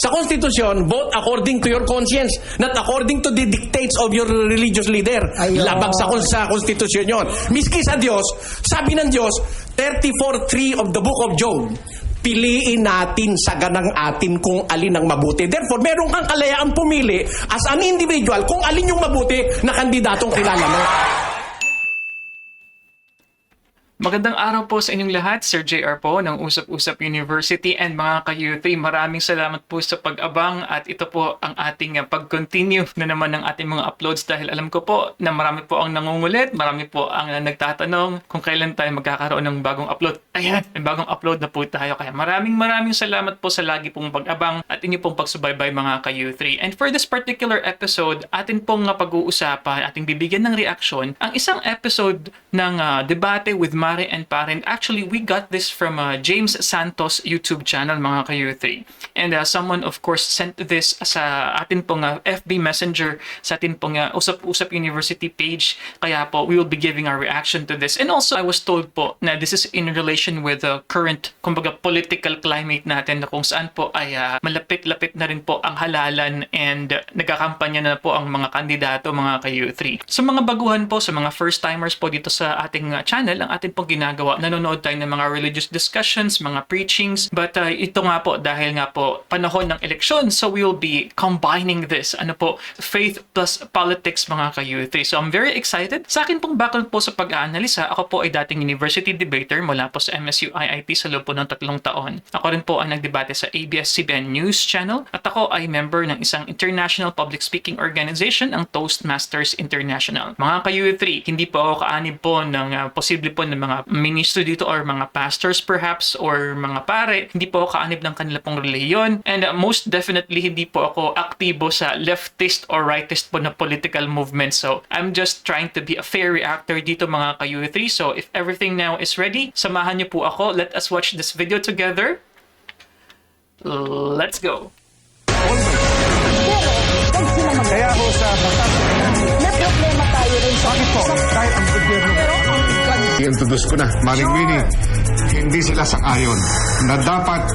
Sa konstitusyon, vote according to your conscience, not according to the dictates of your religious leader. Ayun. Labag sa konstitusyon yon. Miski sa Diyos, sabi ng Diyos, 34:3 of the book of Job, piliin natin sa ganang atin kung alin ang mabuti. Therefore, meron kang kalayaan pumili as an individual kung alin yung mabuti na kandidatong kilala mo. Magandang araw po sa inyong lahat. Sir JR po ng Usap-Usap University and mga ka-UT. Maraming salamat po sa pag-abang at ito po ang ating pag-continue na naman ng ating mga uploads dahil alam ko po na marami po ang nangungulit, marami po ang nagtatanong kung kailan tayo magkakaroon ng bagong upload. Ayan, may bagong upload na po tayo. Kaya maraming salamat po sa lagi pong pag-abang at inyo pong pagsubaybay mga ka-U3. And for this particular episode, atin pong pag-uusapan, ating bibigyan ng reaction ang isang episode ng debate with Mare and Paren. Actually, we got this from James Santos YouTube channel, mga ka-U3. And someone, of course, sent this sa atin pong FB Messenger, sa atin pong Usap-Usap University page. Kaya po, we will be giving our reaction to this. And also, I was told po na this is in relation with the current, kumbaga, political climate natin na kung saan po ay malapit-lapit na rin po ang halalan and nagkakampanya na po ang mga kandidato, mga ka-U3. So, mga baguhan po, sa mga first-timers po dito sa ating channel, ang ating pong ginagawa, nanonood tayo ng mga religious discussions, mga preachings, but ito nga po, dahil nga po panahon ng eleksyon, so we will be combining this, faith plus politics, mga ka-U3. So I'm very excited. Sa akin pong background po sa pag-aanalisa, ako po ay dating university debater mula po sa MSU IIT sa loob po ng 3 taon. Ako rin po ang nagdebate sa ABS-CBN News Channel at ako ay member ng isang international public speaking organization, ang Toastmasters International. Mga ka-U3, hindi po ako kaanib po ng posible po ng mga ministro dito or mga pastors perhaps or mga pare. Hindi po ako kaanib ng kanila pong reliyon and most definitely hindi po ako aktibo sa leftist or rightist po na political movement. So I'm just trying to be a fair reactor dito, mga ka-U3. So if everything now is ready, samahan niyo po ako. Let us watch this video together. Let's go. Kaya ako sa batas, may problema tayo rin sa Bakit po? Kahit ang gobyerno. I-introduce ko na, Maring Winnie, hindi sila sang-ayon na dapat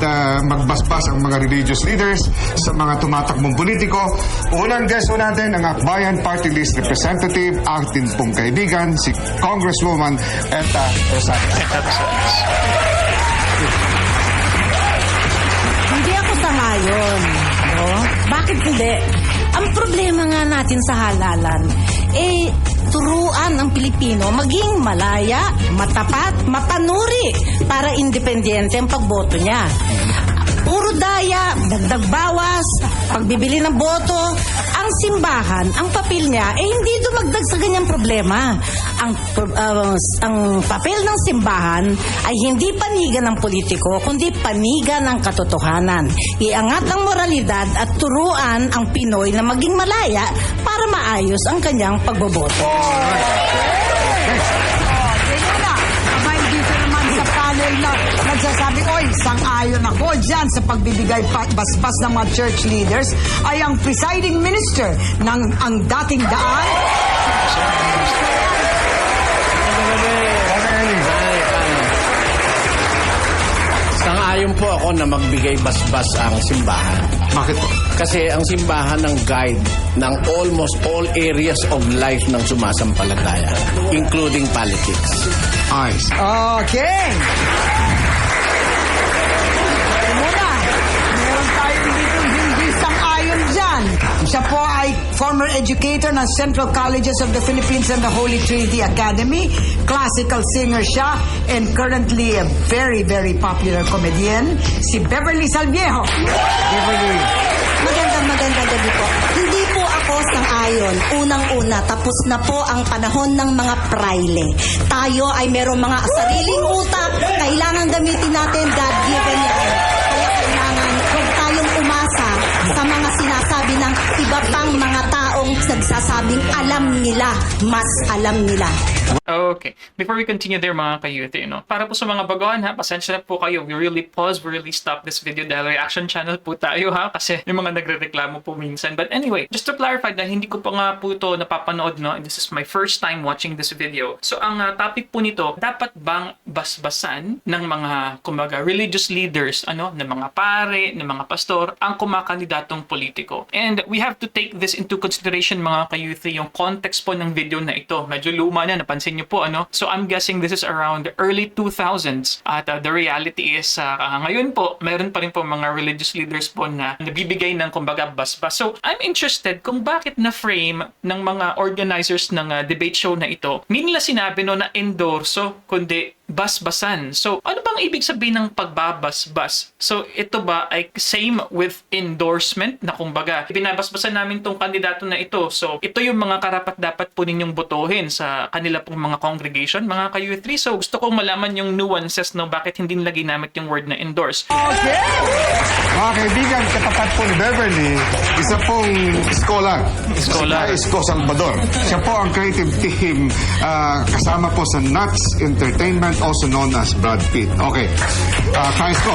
magbasbas ang mga religious leaders sa mga tumatakbong politiko. Unang guest natin ang Akbayan Party List Representative, ating pong kaibigan, si Congresswoman Etta Rosales. Hindi ako sangayon. No? Bakit hindi? Ang problema nga natin sa halalan, turuan ang Pilipino maging malaya, matapat, mapanuri para independyente ang pagboto niya. Puro daya, dagdag bawas, pagbibili ng boto, ang simbahan, ang papel niya, hindi dumagdag sa ganyang problema. Ang papel ng simbahan ay hindi panigan ng politiko, kundi panigan ng katotohanan. Iangat ang moralidad at turuan ang Pinoy na maging malaya para maayos ang kanyang pagboboto. Nagsasabi, sang-ayon ako dyan sa pagbibigay basbas ng mga church leaders ay ang presiding minister ng ang dating daan. Sang-ayon po ako na magbigay basbas ang simbahan. Bakit po? Kasi ang simbahan ng guide ng almost all areas of life ng sumasampalataya, including politics. Ayos. Okay. Muna, meron tayo dito hindi sang-ayon dyan. Siya po ay former educator ng Central Colleges of the Philippines and the Holy Trinity Academy. Classical singer siya and currently a very popular comedian, si Beverly Salviejo. Beverly. Magandang gabi po. Hindi po ako sang-ayon. Unang-una, tapos na po ang panahon ng mga praile. Tayo ay merong mga sariling utak. Kailangan gamitin natin, God-given yan. Kaya kailangan huwag tayong umasa sa mga sinasabi ng iba pang mga taong nagsasabing alam nila, mas alam nila. Okay. Before we continue there mga ka-youth, para po sa mga baguhan ha, pasensya na po kayo. We really stop this video dahil reaction channel po tayo ha, kasi yung mga nagre-reklamo po minsan. But anyway, just to clarify dahil hindi ko pa nga po ito napapanood, no? And this is my first time watching this video. So ang topic po nito, dapat bang basbasan ng mga kumbaga religious leaders, ng mga pare, ng mga pastor, ang kumakandidatong politiko? And we have to take this into consideration mga ka-youth, yung context po ng video na ito. Medyo luma na, napansin niyo po, So I'm guessing this is around early 2000s at the reality is ngayon po, meron pa rin po mga religious leaders po na nabibigay ng kumbaga basbas. So I'm interested kung bakit na-frame ng mga organizers ng debate show na ito, hindi nila sinabi na endorso, kundi basbasan. So, ano bang ibig sabihin ng pagbabasbas? So, ito ba ay same with endorsement na kumbaga, binabasbasan namin tong kandidato na ito. So, ito yung mga karapat-dapat po ninyong botohin sa kanila pong mga congregation, mga ka-youth. So, gusto kong malaman yung nuances no bakit hindi nila ginamit yung word na endorse. Mga kaibigan, katapat po ni Beverly, isa pong scholar. Scholar. Si Isko Salvador. Siya po ang creative team kasama po sa Nuts Entertainment, also known as Brad Pitt. Okay. Isko.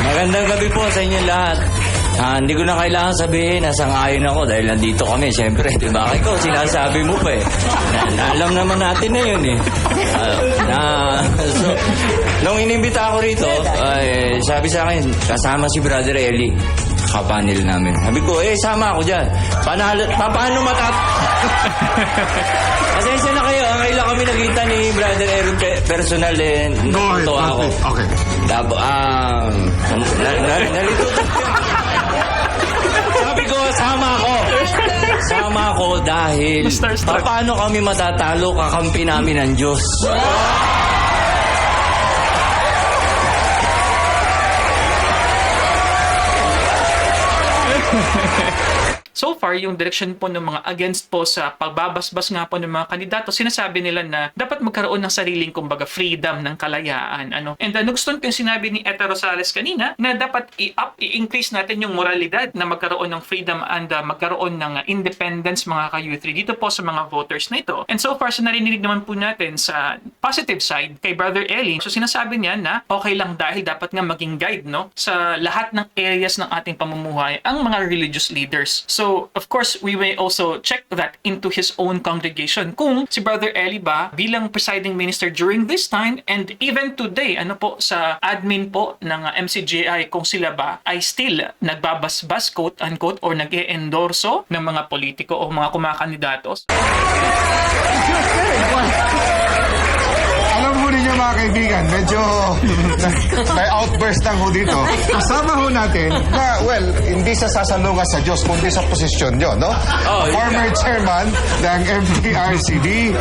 Magandang gabi po sa inyo lahat. Hindi ko na kailangan sabihin na sang-ayon ako dahil nandito kami. Siyempre, di ba? Ikaw, sinasabi mo pa eh. Alam naman natin na yun eh. So, nung inimbita ako rito, sabi sa akin, kasama si Brother Eli. Kapanel namin. Sabi ko, sama ako dyan. Paano Pasensya na kayo, kailan kami nakita ni Brother Aaron personal Go ahead, natuwa ako. Okay. Nalito. Sabi ko, sama ako dahil Starstruck. paano kami matatalo kakampi namin ng Diyos. So far, yung direction po ng mga against po sa pagbabasbas nga po ng mga kandidato, sinasabi nila na dapat magkaroon ng sariling, kumbaga, freedom ng kalayaan. And nagustuhan ko yung sinabi ni Eta Rosales kanina na dapat i-increase natin yung moralidad na magkaroon ng freedom and magkaroon ng independence mga ka-youth dito po sa mga voters na ito. And so far, sa narinig naman po natin sa positive side kay Brother Eli, so sinasabi niya na okay lang dahil dapat nga maging guide sa lahat ng areas ng ating pamumuhay ang mga religious leaders. So, of course, we may also check that into his own congregation. Kung si Brother Eli ba bilang presiding minister during this time and even today, sa admin po ng MCGI, kung sila ba ay still nagbabasbas, quote-unquote, or nag-e-endorso ng mga politiko o mga kumakandidatos. Alam mo ninyo mga kaibigan, medyo may outburst lang ho dito. Kasama ho natin na, hindi sa sasalungan sa Diyos, kundi sa posisyon nyo, no? Former chairman ng MPRCD,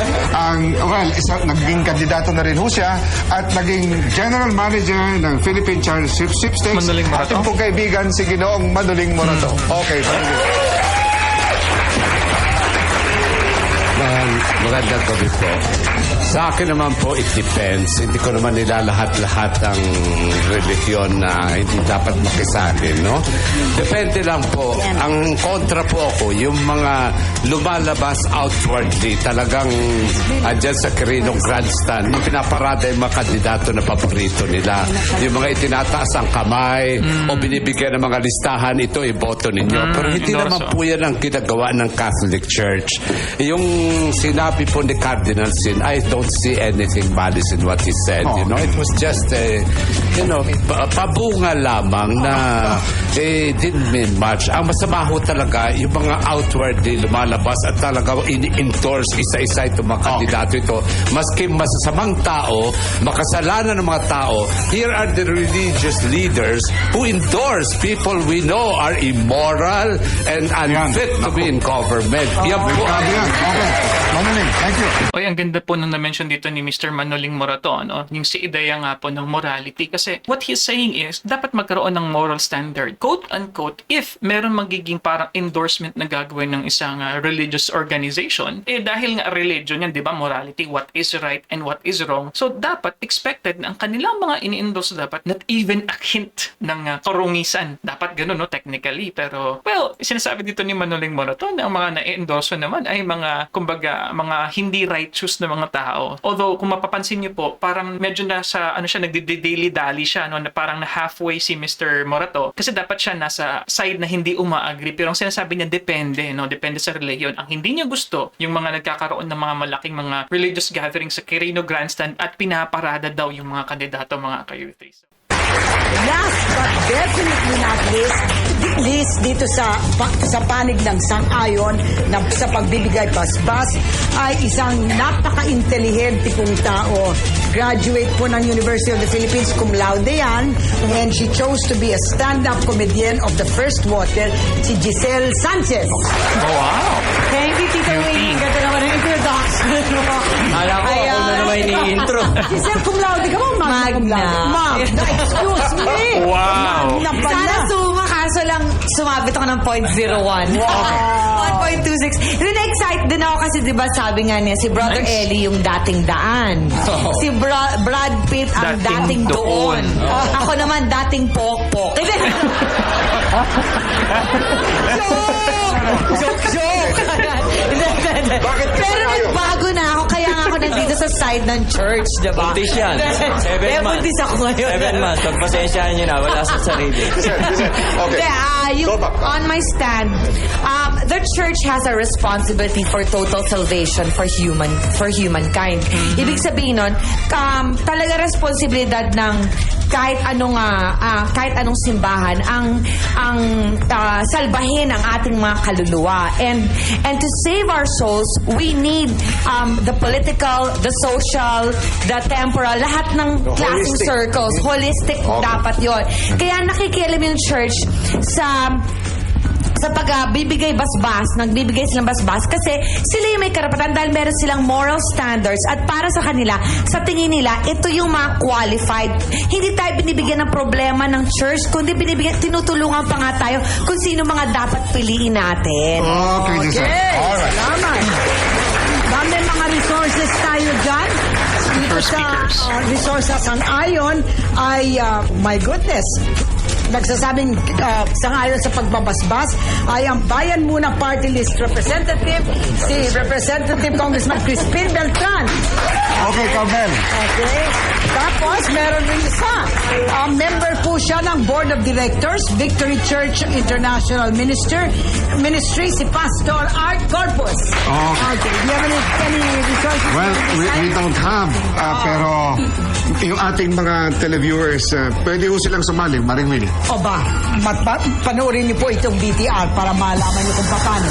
naging kandidato na rin ho siya, at naging general manager ng Philippine Charity Sweepstakes. Manuling Morato. Ating pong kaibigan, si Ginoong Manuling Morato. Okay, Magandang gabi po. Sa akin naman po, it depends. Hindi ko naman nilalahat-lahat ang relihiyon na hindi dapat makisali, no? Depende lang po. Ang kontra po ako, yung mga lumalabas outwardly, talagang andyan sa Quirino Grandstand, yung pinaparada yung mga kandidato na paborito nila. Yung mga itinataas ang kamay o binibigyan ng mga listahan, ito iboto ninyo. Pero hindi naman po yan ang ginagawa ng Catholic Church. Yung sinabi po ni Cardinal Sin, I don't see anything malice in what he said. It was just pabunga lamang na didn't mean much. Ang masama ho talaga, yung mga outwardly lumalabas at talaga ini-endorse isa-isa itong mga kandidato ito. Maski masasamang tao, makasalanan ng mga tao, here are the religious leaders who endorse people we know are immoral and unfit to be in government. Yan po. Okay. Manuling, thank you. Ang ganda po nung na-mention dito ni Mr. Manoling Morato, no? Yung si ideya nga po ng morality. Kasi what he's saying is, dapat magkaroon ng moral standard. Quote-unquote, if meron magiging parang endorsement na gagawin ng isang religious organization, dahil nga religion yan, di ba, morality, what is right and what is wrong. So, dapat expected na ang kanilang mga ini-endorse dapat not even a hint ng karungisan. Dapat ganun, no, technically. Pero, well, sinasabi dito ni Manoling Morato na ang mga na-endorse naman ay mga, kumbaga, mga hindi righteous na mga tao. Although, kung mapapansin niyo po, parang medyo nasa, nagdi-daily-dally siya, no, na parang na halfway si Mr. Morato. Kasi dapat siya nasa side na hindi uma-agree. Pero ang sinasabi niya, depende, no, depende sa religion. Ang hindi niya gusto, yung mga nagkakaroon ng mga malaking mga religious gatherings sa Quirino Grandstand at pinaparada daw yung mga kandidato, mga ka-youth. Last but definitely not least dito sa panig ng sang-ayon na sa pagbibigay basbas ay isang napaka-intelihente pong tao. Graduate po ng University of the Philippines, cum laude yan, and she chose to be a stand-up comedian of the first water, si Giselle Sanchez. Wow! Thank you, Tito Wayne. Ganda naman ang introduction mo. Akala ko ako na naman ini-intro. Giselle, cum laude ka ba? Magna. Magna, excuse me. Wow! Magna pala. Sana suma, kaso lang sumabit ako ng 0.01. 1.26. Then excite din ako kasi diba sabi nga niya, si Brother Nice. Ellie yung dating daan. Si Brad Pitt ang dating Dating doon. doon. Ako naman dating pokpok. Joke! Pero nagbago na ako, kaya nga ako nandito sa side ng church, diba? Buntis yan. 7 Kaya months. buntis ako ngayon. 7 months. Pagpasensyahan nyo na. Wala sa sarili. Okay. Yung, on my stand, the church has a responsibility for total salvation for humankind. Ibig sabihin nun, talaga responsibilidad ng kahit anong simbahan ang salbahin ang ating mga kaluluwa. And to save our souls, we need the political, the social, the temporal, lahat ng klaseng circles. Holistic dapat yon. Kaya nakikialam yung church sa pagbibigay basbas, nagbibigay silang basbas kasi sila yung may karapatan dahil meron silang moral standards at para sa kanila, sa tingin nila, ito yung mga qualified. Hindi tayo binibigyan ng problema ng church, kundi tinutulungan pa nga tayo kung sino mga dapat piliin natin. Okay, Giselle. Alright. Salamat. Dami mga resources tayo dyan. Dito For sa speakers. resources ang ayon ay, my goodness, nagsasabing sangayon sa pagbabasbas ay ang Bayan Muna Party List representative, si Representative Congressman Crispin Beltran. Okay, Carmel. Okay. Tapos, meron rin isa. Member po siya ng Board of Directors, Victory Church International Ministry, si Pastor Art Corpus. Okay. Do you have any resources? Well, we don't have. Pero yung ating mga televiewers, pwede ho silang sumali, Maring Winnie. O ba, panoorin niyo po itong BTR para malaman niyo kung paano.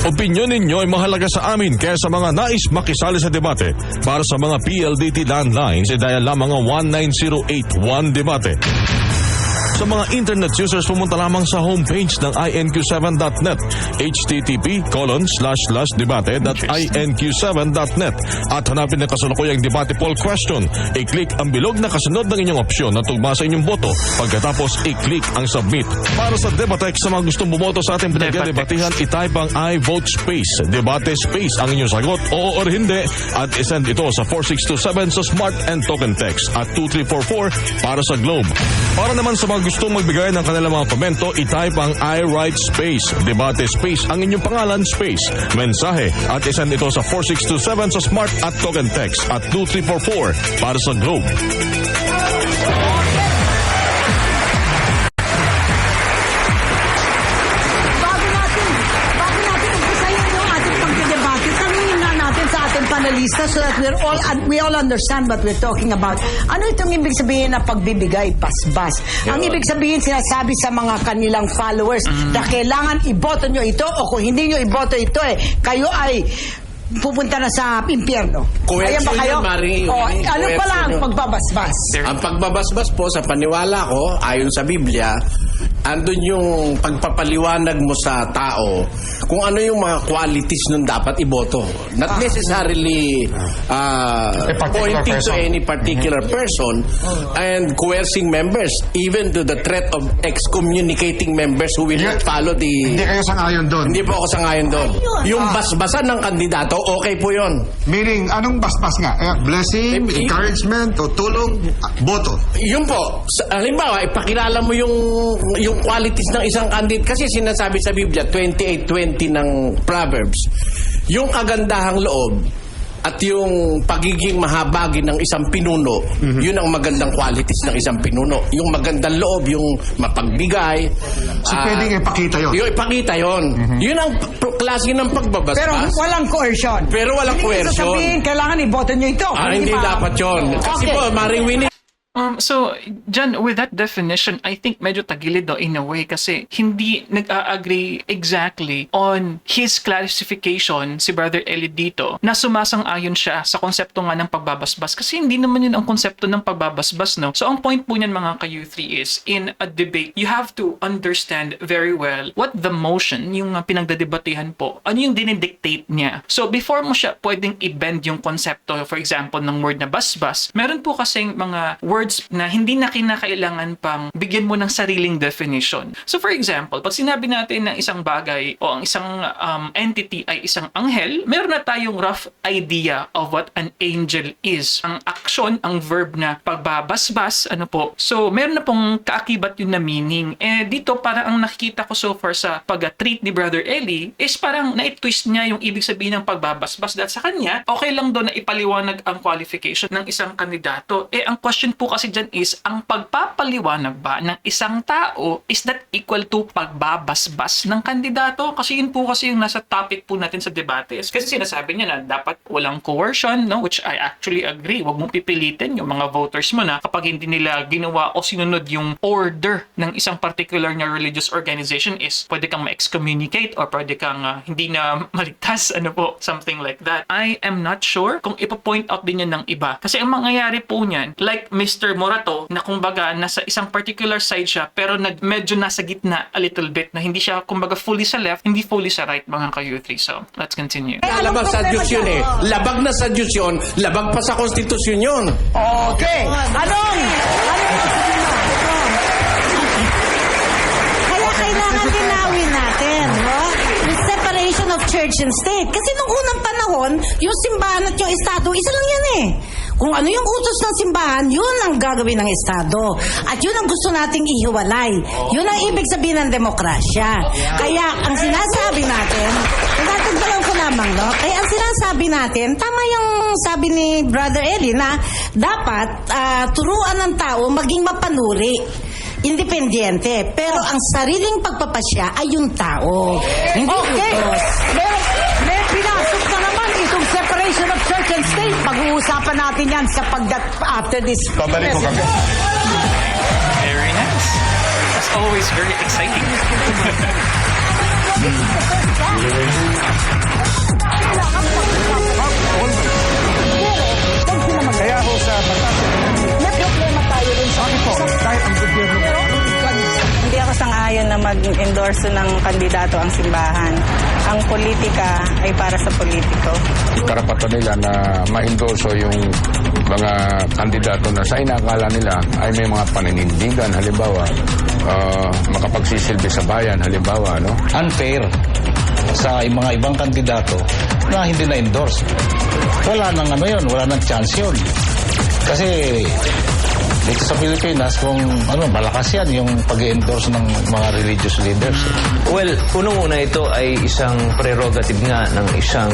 Opinyon ninyo ay mahalaga sa amin kaya sa mga nais makisali sa debate para sa mga PLDT landlines, dial lamang ang 19081 debate. Sa mga internet users, pumunta lamang sa homepage ng inq7.net, http://debate.inq7.net at hanapin ang kasalukuyang debate poll question. I-click ang bilog na kasunod ng inyong opsyon na tugma sa inyong boto. Pagkatapos, i-click ang submit. Para sa Debatex, sa mga gustong bumoto sa ating pinagdedebatihan, i-type ang I vote space, debate space ang inyong sagot, oo or hindi, at isend ito sa 4627 sa Smart and Token Text at 2344 para sa Globe. Para naman sa mga gustong magbigay ng kanilang mga komento, i-type ang I write space, debate space, ang inyong pangalan space, mensahe, at isend ito sa 4627 sa Smart at Token Text at 2344 para sa Globe. Bago natin umpisahin yung ating pagdedebate, tanungin na natin sa ating panelista so that we all understand what we're talking about. Ano itong ibig sabihin na pagbibigay basbas? Ang ibig sabihin, sinasabi sa mga kanilang followers na kailangan iboto nyo ito o kung hindi nyo iboto ito kayo ay pupunta na sa impyerno. Kaya ba kayo? Coercion yun, Marie. Ano pala ang Coercion yun. pagbabasbas? Ang pagbabasbas po, sa paniwala ko, ayon sa Biblia, andun yung pagpapaliwanag mo sa tao kung ano yung mga qualities nun dapat iboto. Not necessarily particular pointing to person. any particular person and coercing members, even to the threat of excommunicating members who will not follow Hindi the... kayo sang-ayon doon. Hindi po ako sangayon doon. Yung basbasan ng kandidato, okay po yun. Meaning, anong basbas nga? Blessing, encouragement, o tulong, boto. Yun po, halimbawa, ipakilala mo yung qualities ng isang candidate kasi sinasabi sa Biblia, 28:20 ng Proverbs, yung kagandahang loob at yung pagiging mahabagi ng isang pinuno, yun ang magandang qualities ng isang pinuno. Yung magandang loob, yung mapagbigay. So, pwedeng ipakita yun. Yung ipakita yun. Yun ang klase ng pagbabasbas. Pero walang coercion. Pero walang Hindi coercion. sasabihin, kailangan iboto nyo ito. Hindi ba? dapat yun. Kasi Okay. po, Maring Winnie, So, Jan, with that definition, I think medyo tagilid do in a way kasi hindi nag-a-agree exactly on his classification si Brother Eli dito na sumasang-ayon siya sa konsepto nga ng pagbabasbas kasi hindi naman yun ang konsepto ng pagbabasbas, no? So, ang point po niyan mga ka-U3 is in a debate, you have to understand very well what the motion, yung pinagdadebatehan po, ano yung dinidictate niya. So, before mo siya pwedeng i-bend yung konsepto, for example, ng word na basbas, meron po kasing mga words na hindi na kinakailangan pang bigyan mo ng sariling definition. So for example, pag sinabi natin na isang bagay o ang isang entity ay isang anghel, meron na tayong rough idea of what an angel is. Ang action, ang verb na pagbabasbas, ano po. So meron na pong kaakibat yun na meaning. Dito parang ang nakikita ko so far sa pag-treat ni Brother Eli is parang na-twist niya yung ibig sabihin ng pagbabasbas dahil sa kanya, okay lang doon na ipaliwanag ang qualification ng isang kandidato. Ang question po kasi dyan is, ang pagpapaliwanag ba ng isang tao, is that equal to pagbabasbas ng kandidato? Kasi yun po kasi yung nasa topic po natin sa debate. Kasi sinasabi niya na dapat walang coercion, no? Which I actually agree. Huwag mong pipilitin yung mga voters mo na kapag hindi nila ginawa o sinunod yung order ng isang particular na religious organization is pwede kang ma-excommunicate or pwede kang hindi na maligtas, ano po, something like that. I am not sure kung ipo-point out din yan ng iba. Kasi ang mangyayari po niyan, like Mr. Morato, na kumbaga nasa isang particular side siya pero medyo nasa gitna a little bit na hindi siya kumbaga fully sa left, hindi fully sa right mga ka-U3. So, let's continue. lalabas sa Diyos yun eh. Labag na sa Diyos yun, labag pa sa konstitusyon yun. Okay. Anong? Kaya kailangan linawin natin, no? Yung separation of church and state. Kasi nung unang panahon, yung simbahan at yung estado, isa lang yan eh. Kung ano yung utos ng simbahan, yun ang gagawin ng estado. At yun ang gusto nating ihiwalay. Yun ang ibig sabihin ng demokrasya. Kaya ang sinasabi natin, natagdalan ko lamang, no? Kaya ang sinasabi natin, tama yung sabi ni Brother Eli na dapat turuan ng tao maging mapanuri. Independyente. Pero ang sariling pagpapasya ay yung tao. Hindi Okay. utos. May pinasok na naman itong separation of church and state. Pag-uusapan natin yan sa after this. Babalik ko kami. Very nice. That's always very exciting. Kaya ako sa batas. May problema tayo rin sa Kahit ang gobyerno. Hindi ako sang-ayon na mag-endorso ng kandidato ang simbahan. Ang politika ay para sa politiko. Karapatan nila na ma-endorso yung mga kandidato na sa inakala nila ay may mga paninindigan, halimbawa, makapagsisilbi sa bayan, halimbawa, no? Unfair sa mga ibang kandidato na hindi na-endorse. Wala nang wala nang chance yun. Kasi dito sa Pilipinas, kung malakas yan yung pag-endorse ng mga religious leaders. Well, unang-una ito ay isang prerogative nga ng isang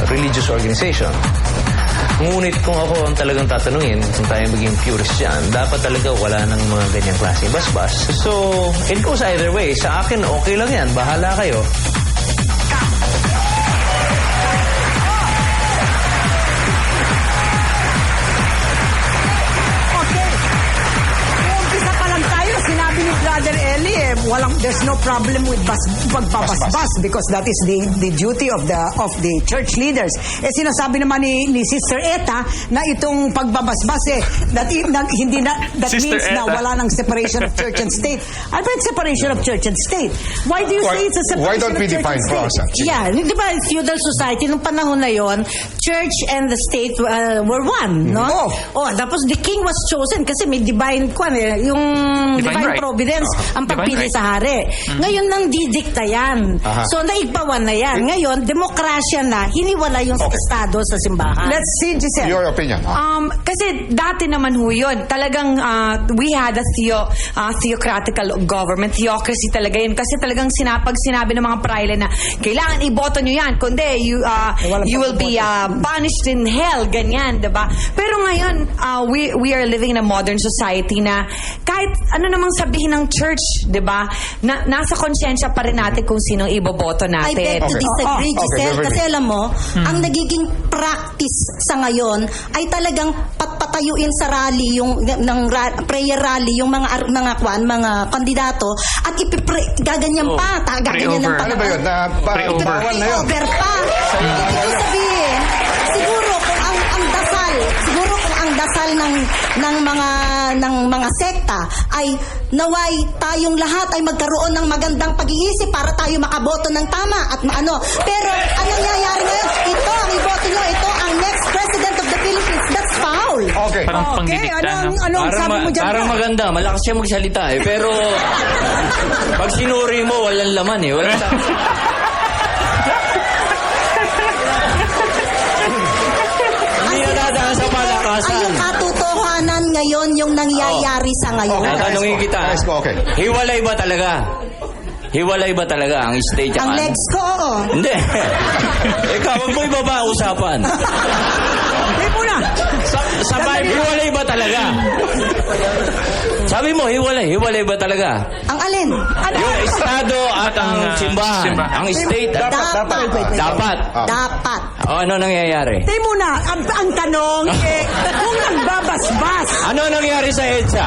religious organization. Ngunit kung ako ang talagang tatanungin, kung tayo maging purist dyan, dapat talaga wala nang mga ganyang klaseng basbas. So, it goes either way. Sa akin, okay lang yan. Bahala kayo. Okay. Umpisa pa lang tayo, sinabi ni Brother Eli there's no problem with pagbabasbas because that is the duty of the church leaders. Sinasabi naman ni Sister Eta na itong pagbabasbas that Sister means na Eta. wala ng separation of church and state. Ano ba yung separation of church and state? Why do you say it's a separation Why don't we of church define and for state? ourselves? Yeah, di ba feudal society nung panahon na yon, church and the state were one, no? Oh, tapos the king was chosen kasi may divine yung divine right. providence ang Divine pagpili right. sa hari. Ngayon nang didikta yan. So naigpawan na yan. Ngayon, demokrasya na, hiniwala yung estado sa simbahan. Let's see, Giselle. Your opinion. Kasi dati naman ho yun. Talagang we had a theocratical government. Theocracy talaga yun. Kasi talagang sinabi ng mga praile na kailangan iboto nyo yan. Kundi, you will be punished in hell. Ganyan, diba? Pero ngayon, we are living in a modern society na kahit ano namang sabihin ng church, diba? Nasa konsyensya pa rin natin kung sinong iboboto I natin. beg to disagree, Giselle, kasi alam mo, ang nagiging practice sa ngayon ay talagang patayuin sa rally prayer rally yung mga kandidato at gaganyan pa, gaganyan ng Ano ba yun? Bawal na yun. over pa. Ibig sabihin, siguro kung ang dasal ng mga sekta ay naway tayong lahat ay magkaroon ng magandang pag-iisip para tayo makaboto ng tama at maano. Pero ang nangyayari ngayon, ito ang iboto nyo, ito ang next president of the Philippines. That's foul. Okay. Parang pangdidikta, no? Ano ang sabi mo dyan? Parang maganda, malakas siya magsalita pero pag sinuri mo, walang laman walang hindi nadadaan sa Ay, palakasan. yung katotohanan ngayon yung nangyayari sa ngayon. Tatanungin kita, Okay. hiwalay ba talaga? Hiwalay ba talaga ang state Ang at legs ko, oo. Hindi. Ikaw, huwag mo ibaba ang usapan. Hindi muna. Sa Bible, hiwalay ba talaga? Sabi mo, hiwalay ba talaga? Ang alin? Yung estado at ang simbahan. Ang state. Dapat. Dapat. O, ano nangyayari? Hindi muna. Ang tanong, kung nagbabasbas. Ano nangyayari sa EDSA?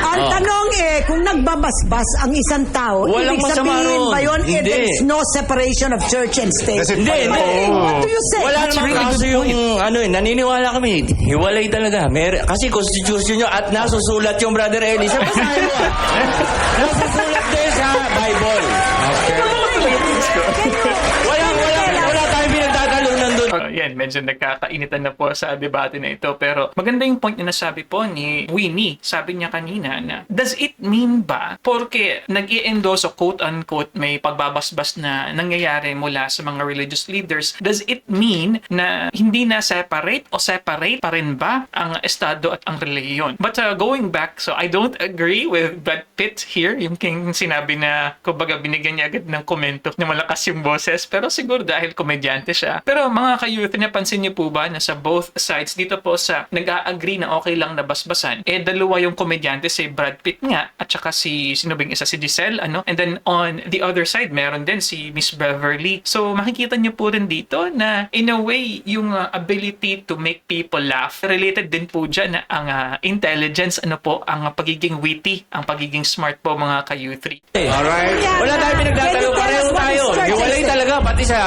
Ang tanong kung nagbabasbas ang isang tao, Walang ibig masama sabihin ron. ba yun, Hindi. there's no separation of church and state? Hindi. What do you say? Wala namang kaso yung naniniwala kami. Hiwalay talaga. Kasi constitution nyo at nasusulat yung Brother Eli. Sa basahin mo. Nasusulat din sa Bible. Okay. Wala tayong pinagtatalunan doon. Yan, medyo nagkakainitan na po sa debate na ito. Pero maganda yung point na nasabi po ni Winnie. Sabi niya kanina na, does it mean ba, porque nag-i-endorse o quote-unquote may pagbabasbas na nangyayari mula sa mga religious leaders, does it mean na hindi na separate o separate pa rin ba ang estado at ang reliyon? But going back, so I don't agree with Brad Pitt here, yung king sinabi na, kumbaga binigyan niya agad ng komento na malakas yung boses, pero siguro dahil komedyante siya. Pero mga ka-youth, napansin niyo po ba na sa both sides, dito po sa nag-a-agree na okay lang na basbasan, dalawa yung komedyante, si Brad Pitt nga, at saka sino bang isa, si Giselle, and then on the other side, meron din si Miss Beverly. So, makikita niyo po rin dito na, in a way, yung ability to make people laugh, related din po dyan na ang intelligence, ang pagiging witty, ang pagiging smart po, mga ka-youth. Alright. Wala tayong pinagtatalo. Pareho tayo. Hiwalay talaga pati sa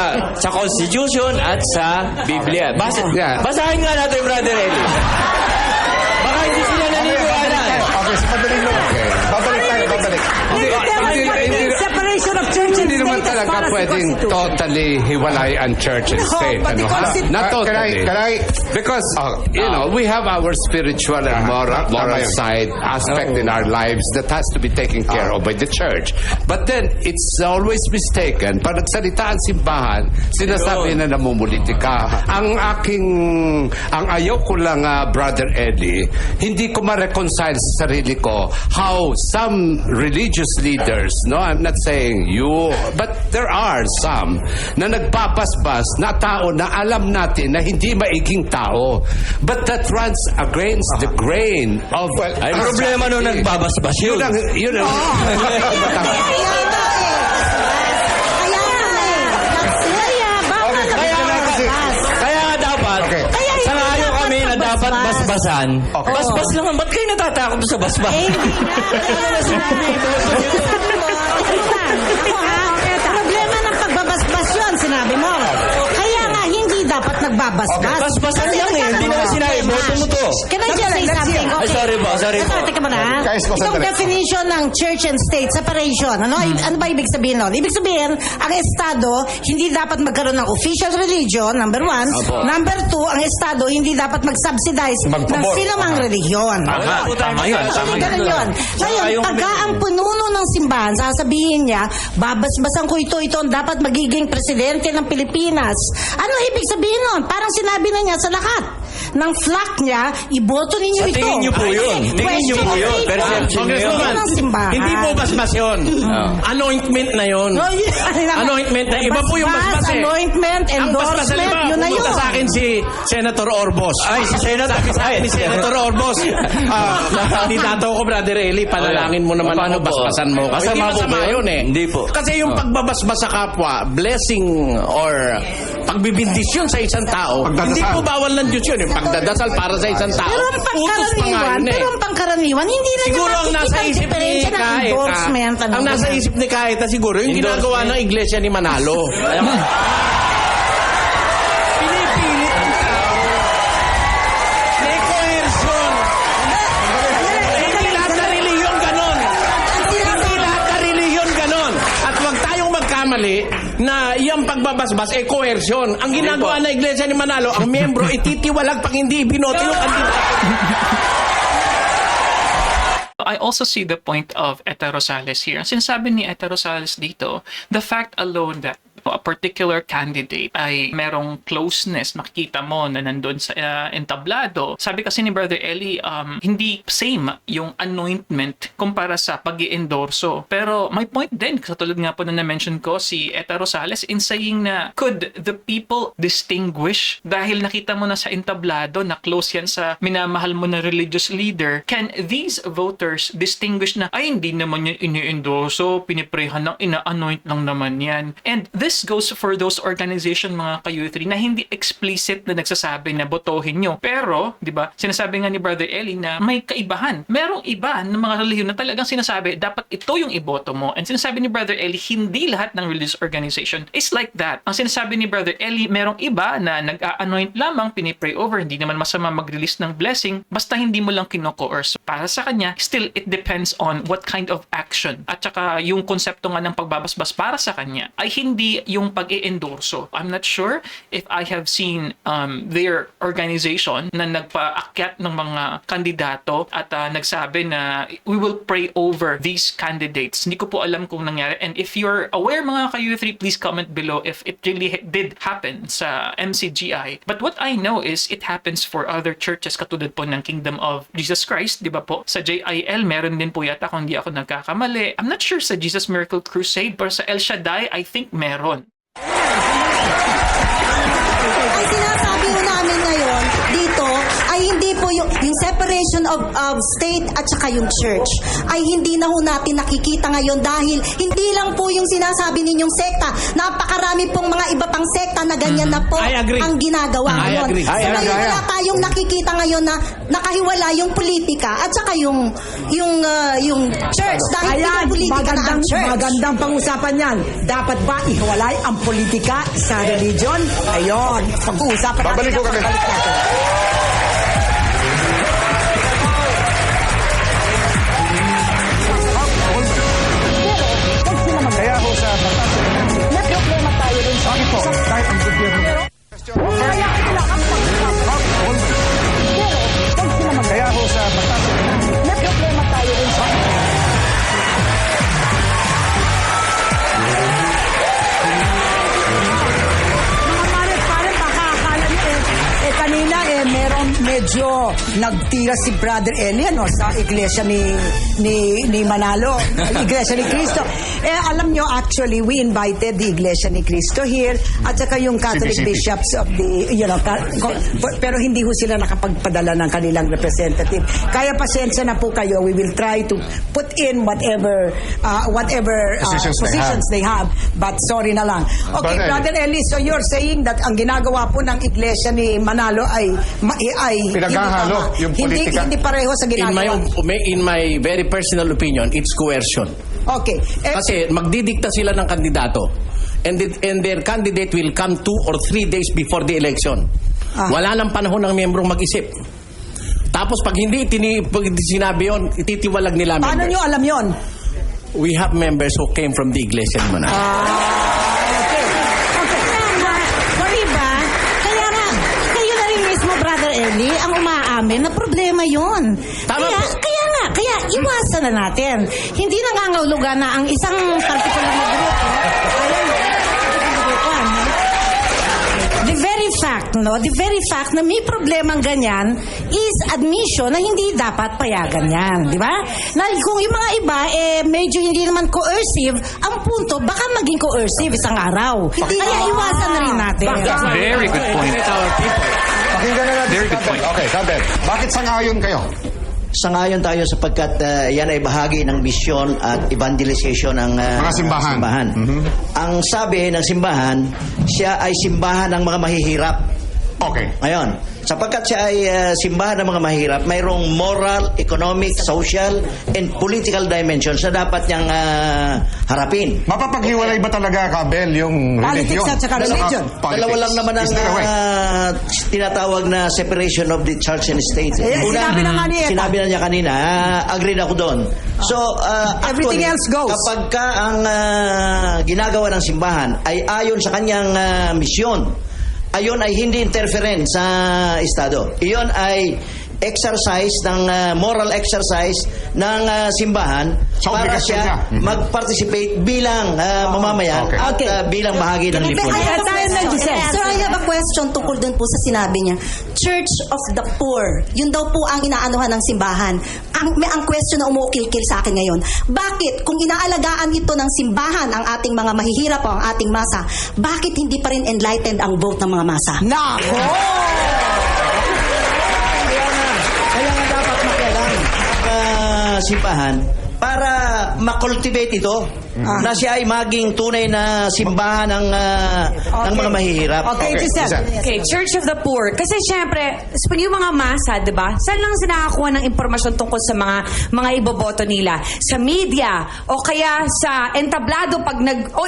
Constitution at sa Biblia. Basahin nga natin, Brother Eli. Baka hindi sila naniniwala. Okay, sa madaling mo. Babalik tayo. Separation of church and Hindi naman state as talaga far as the pwedeng Constitution. totally hiwalay ang church and state. but the Constitution- Not totally. Can I? Because, we have our spiritual and moral side aspect in our lives that has to be taken care of by the church. But then, it's always mistaken. Pag nagsalita ang simbahan, sinasabi na namumulitika. Ang ayaw ko lang, Brother Eddie, hindi ko ma-reconcile sa sarili ko how some religious leaders, no, I'm not saying you, but there are some na nagpapasbas na tao na alam natin na hindi maiging tao. But that runs against the grain of... Ay, problema nung nagbabasbas yun. Yun ang... Kaya nga dapat, sangayon kami na dapat basbasan. Basbas lang. Ba't kayo natatakot sa basbas? Hindi na. yan. Ako ha, problema ng pagbabasbas yun, sinabi mo. Kaya nga, hindi dapat nagbabasbas. Basbasan Kasi lang eh. Hindi naman sinabi. Boto mo to. Can I just say something? Ay, sorry po. Teka muna ha. Guys, Itong definition ng church and state, separation, ano ba ibig sabihin nun? Ibig sabihin, ang Estado, hindi dapat magkaroon ng official religion, number one. Number two, ang Estado, hindi dapat mag-subsidize ng sinumang religion. Tama yun. Actually, ganun yun. Ngayon, pagka ang pununo ng simbahan, sasabihin niya, babasbasan ko ito, dapat magiging presidente ng Pilipinas. Ano ibig sabihin nun? Parang sinabi na niya sa lahat ng flock niya, iboto ninyo ito. Tingin niyo po yun. Tingin niyo po yun. Perception niyo yun. ng simbahan. Hindi po basbas yun. Anointment na yun. Anointment na. Iba po yung basbas eh. Anointment, Ang basbas, endorsement, halimbawa, yun na yun. pumunta sa akin si Senator Orbos. Ay, si Senator. Sabi sa akin ni Senator Orbos, kandidato ko, Brother Eli, panalangin mo naman Paano ako, po? basbasan mo. Masama Hindi po masama ba? yun eh. Hindi po. Kasi yung pagbabasbas sa kapwa, blessing or pagbibindisyon sa isang tao, Pagdadasal. hindi po bawal ng Diyos yun. Yung pagdadasal para sa isang tao, Pero ang utos pa nga pangkaraniwan, yun eh. hindi na Siguro niya ang nasa makikita isip ni diferensya ng Kaeta, endorsement. ang nasa isip ni Kaeta siguro, yung ginagawa ng iglesia ni Manalo. Pinipilit ang tao. May coercion. Hindi lahat na reliyon ganon. Hindi lahat na reliyon ganon. At huwag tayong magkamali na iyang pagbabasbas ay coercion. Ang ginagawa ng iglesia ni Manalo, ang miyembro ititiwalag pag hindi ibinoto yung kandidato. I also see the point of Eta Rosales here. Ang sinasabi ni Eta Rosales dito, the fact alone that a particular candidate ay merong closeness, makikita mo na nandun sa entablado. Sabi kasi ni Brother Eli, hindi same yung anointment kumpara sa pag-i-endorso. Pero my point din, katulad nga po na na-mention ko si Eta Rosales in saying na could the people distinguish dahil nakita mo na sa entablado na close yan sa minamahal mo na religious leader, can these voters distinguish na ay hindi naman yan ini-endorso, piniprehan ng ina-anoint lang naman yan. And this goes for those organization mga ka-youth na hindi explicit na nagsasabi na botohin nyo. Pero, di ba, sinasabi nga ni Brother Eli na may kaibahan. Merong iba ng mga relihiyon na talagang sinasabi dapat ito yung iboto mo. And sinasabi ni Brother Eli, hindi lahat ng religious organization is like that. Ang sinasabi ni Brother Eli, merong iba na nag-a-anoint lamang, pinipray over, hindi naman masama mag-release ng blessing, basta hindi mo lang kino-coerce. Para sa kanya, still it depends on what kind of action. At saka yung konsepto nga ng pagbabasbas para sa kanya ay hindi yung pag-i-endorso. I'm not sure if I have seen their organization na nagpaakyat ng mga kandidato at nagsabi na we will pray over these candidates. Hindi ko po alam kung nangyari. And if you're aware mga ka-U3, please comment below if it really did happen sa MCGI. But what I know is it happens for other churches katulad po ng Kingdom of Jesus Christ, di ba po? Sa JIL, meron din po yata kung hindi ako nagkakamali. I'm not sure sa Jesus Miracle Crusade, pero sa El Shaddai, I think meron. Ang sinasabi mo namin ngayon dito ay hindi po yung separation of state at saka yung church ay hindi na ho natin nakikita ngayon dahil hindi lang po yung sinasabi ninyong sekta. Napakarami pong mga iba pang sekta na ganyan na po ang ginagawa ngayon. So ngayon wala tayong nakikita ngayon na nakahiwala yung politika at saka yung church dahil yung politika na ang church. Magandang pang-usapan yan. Dapat ba ihiwalay ang politika sa religion? Ayon, pag-uusapan natin. Babalik ko kami. Kaya ho sa batas, May problema tayo rin sa bakit po? Kahit ang gobyerno. Kaya ho sa batas, May problema tayo rin sa mga pare, baka akala niyo kanina meron medyo nagtira si Brother Eli sa iglesia ni Manalo, iglesia ni Cristo. Alam nyo, actually, we invited the iglesia ni Cristo here at saka yung Catholic bishops of the, pero hindi ho sila nakapagpadala ng kanilang representative. Kaya pasensya na po kayo. We will try to put in whatever positions they have. But sorry na lang. Okay, Brother Eli, so you're saying that ang ginagawa po ng iglesia ni Manalo ay pinaghahalo yung politika. Hindi pareho sa ginagawa. In my very personal opinion, it's coercion. Okay. Kasi magdidikta sila ng kandidato. And their candidate will come 2 or 3 days before the election. Wala nang panahon ng miyembrong mag-isip. Tapos pag hindi sinabi yun, ititiwalag nila Paano members. nyo alam yon? We have members who came from the Iglesia de Manila. Diba? Kaya nga, kayo na rin mismo, Brother Eli, ang umaamin na problema yun. Tama Kaya, po. kaya iwasan na natin. Hindi nangangahulugan na ang isang particular na grupo. The very fact na may problemang ganyan is admission na hindi dapat payagan yan, di ba? Na kung yung mga iba, medyo hindi naman coercive, ang punto, baka maging coercive isang araw. Kaya iwasan na rin natin. Very good point. Pakinggan na natin Very si good Captain. point. Okay, Captain. Bakit sangayon kayo? Sangayon tayo sapagkat yan ay bahagi ng misyon at evangelization ng Mga simbahan. Ang sabi ng simbahan, siya ay simbahan ng mga mahihirap. Okay. Ngayon, sapagkat siya ay simbahan ng mga mahirap, mayroong moral, economic, social, and political dimensions na dapat niyang harapin. Mapapaghiwalay ba talaga, Kabel, yung Politics religion? at saka religion. Dalawa lang naman ang Is there a way? tinatawag na separation of the church and state. Sinabi na nga ni Eta. Sinabi na niya kanina, agreed ako doon. So, Everything else goes. Kapag ka ang ginagawa ng simbahan ay ayon sa kanyang misyon, ayon ay hindi interference sa Estado. Iyon ay exercise ng moral exercise ng simbahan Sa para obligasyon siya niya. mag-participate bilang mamamayan Okay. at bilang bahagi ng lipunan. Sir, I have a question tungkol dun po sa sinabi niya. Church of the Poor. Yun daw po ang inaanuhan ng simbahan. Ang question na umuukil-kil sa akin ngayon. Bakit, kung inaalagaan ito ng simbahan ang ating mga mahihirap o ang ating masa, bakit hindi pa rin enlightened ang vote ng mga masa? Nako! Kaya nga dapat makialam simbahan para makultivate ito na siya ay maging tunay na simbahan ng mga mahihirap. Okay, Giselle. Okay, Church of the Poor. Kasi syempre, yung mga masa, di ba? Saan lang sila nakakuha ng impormasyon tungkol sa mga iboboto nila? Sa media, o kaya sa entablado pag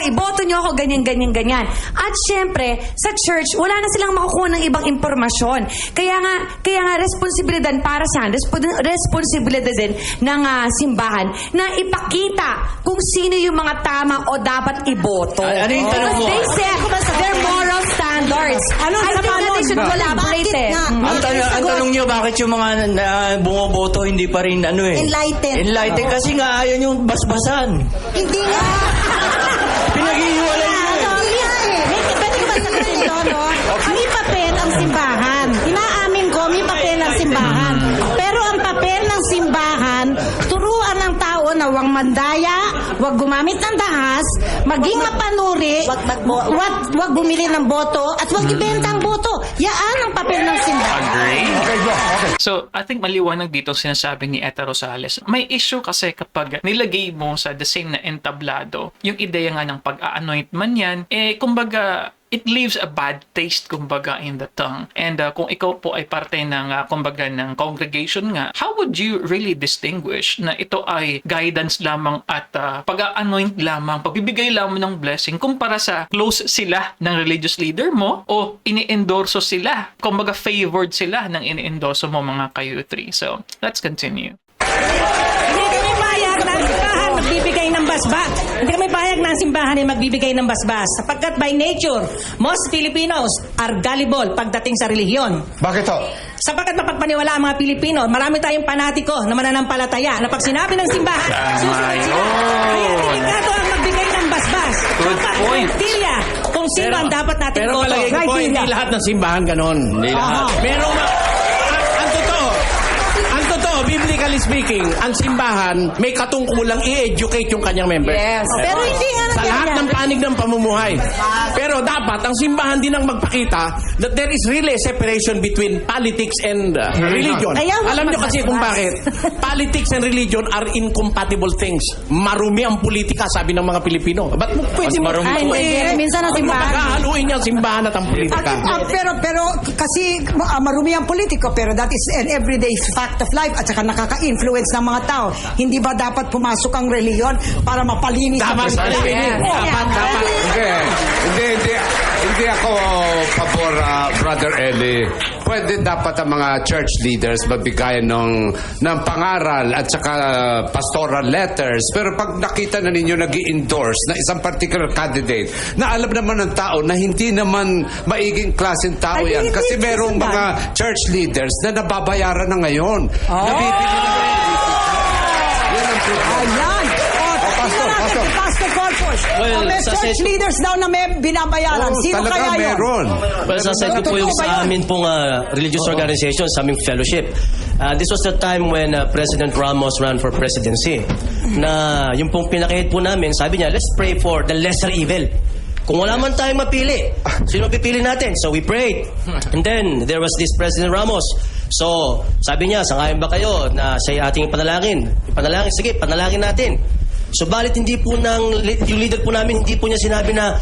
iboto nyo ako, ganyan, ganyan, ganyan. At syempre, sa church, wala na silang makukuha ng ibang impormasyon. Kaya nga, responsibilidad para saan? Responsibilidad din ng simbahan na ipakita kung sino yung mga tama o dapat iboto. Ano yung tanong mo? They set their moral standards. I think that they should collaborate eh. Ang tanong niyo, bakit yung mga bumoboto hindi pa rin Enlightened. Enlightened kasi nga ayaw yung basbasan. Hindi nga. Pinag-iiwalay nyo eh. Pwede ko ba sabihin ito, no? May papel ang simbahan. Inaamin ko, may papel ang simbahan. Pero ang papel ng simbahan, turuan ng tao na huwag mandaya, huwag gumamit ng dahas, maging mapanuri, huwag bumili ng boto, at huwag ibenta ang boto. Yaan ang papel ng simbahan. Okay, go. Okay. So, I think maliwanag dito sinasabi ni Eta Rosales. May issue kasi kapag nilagay mo sa the same na entablado, yung ideya nga ng pag-a-anoint man yan, kumbaga, it leaves a bad taste, kumbaga, in the tongue. And kung ikaw po ay parte ng, kumbaga, ng congregation nga, how would you really distinguish na ito ay guidance lamang at pag-anoint lamang, pagbibigay lamang ng blessing kumpara sa close sila ng religious leader mo o ini-endorso sila, kumbaga, favored sila ng ini-endorso mo mga kayo-3. So, let's continue. Hindi kami payag na ang simbahan magbibigay ng basbas. Hindi kami payag na ang simbahan ay magbibigay ng basbas. Sapagkat by nature, most Filipinos are gullible pagdating sa relihiyon. Bakit to? Sapagkat mapagpaniwala ang mga Pilipino, marami tayong panatiko na mananampalataya na pag sinabi ng simbahan, susunod sila. Kaya delikado ang magbigay ng basbas. Good point. Criteria kung sino ang dapat natin Pero boto. palagay ko po, hindi lahat ng simbahan ganon. Hindi lahat. Meron ang totoo, biblically speaking, ang simbahan may katungkulang i-educate yung kanyang members. Yes. Pero hindi nga Sa lahat ng panig ng pamumuhay. Pero dapat ang simbahan din ang magpakita that there is really a separation between politics and religion. Kaya wag Alam nyo kasi kung bakit? Politics and religion are incompatible things. Marumi ang politika, sabi ng mga Pilipino. Ba't mo pwede mo? marumi po. Minsan ang simbahan. Magkahaluin niya ang simbahan at ang politika. Pero kasi marumi ang politiko, pero that is an everyday fact of life at saka nakakainis influence ng mga tao. Hindi ba dapat pumasok ang reliyon para mapalinis ang Dapat, bansa? dapat. Hindi ako pabor, Brother Eli. Pwede dapat ang mga church leaders magbigay ng pangaral at saka pastoral letters. Pero pag nakita na ninyo nag-i-endorse na isang particular candidate, na alam naman ng tao na hindi naman maiging klaseng tao Ay, yan. hindi Kasi merong sundan. mga church leaders na nababayaran na ngayon. Nabibili na ngayon. Yan ang problema. Ayan. Pastor Corpus. Well, May sa church set- leaders daw na may binabayaran. Oo, Sino talaga kaya yun? meron. Well, sasabi ko po yung Totoo ba sa yun? amin pong religious organization, sa aming fellowship. This was the time when President Ramos ran for presidency. Na yung pong pinakahit po namin, sabi niya, let's pray for the lesser evil. Kung wala man tayong mapili, sino pipili natin? So we prayed. And then, there was this President Ramos. So, sabi niya, sangayon ba kayo na siya ating panalangin? Panalangin, sige, panalangin natin. So, balit hindi po yung leader po namin, hindi po niya sinabi na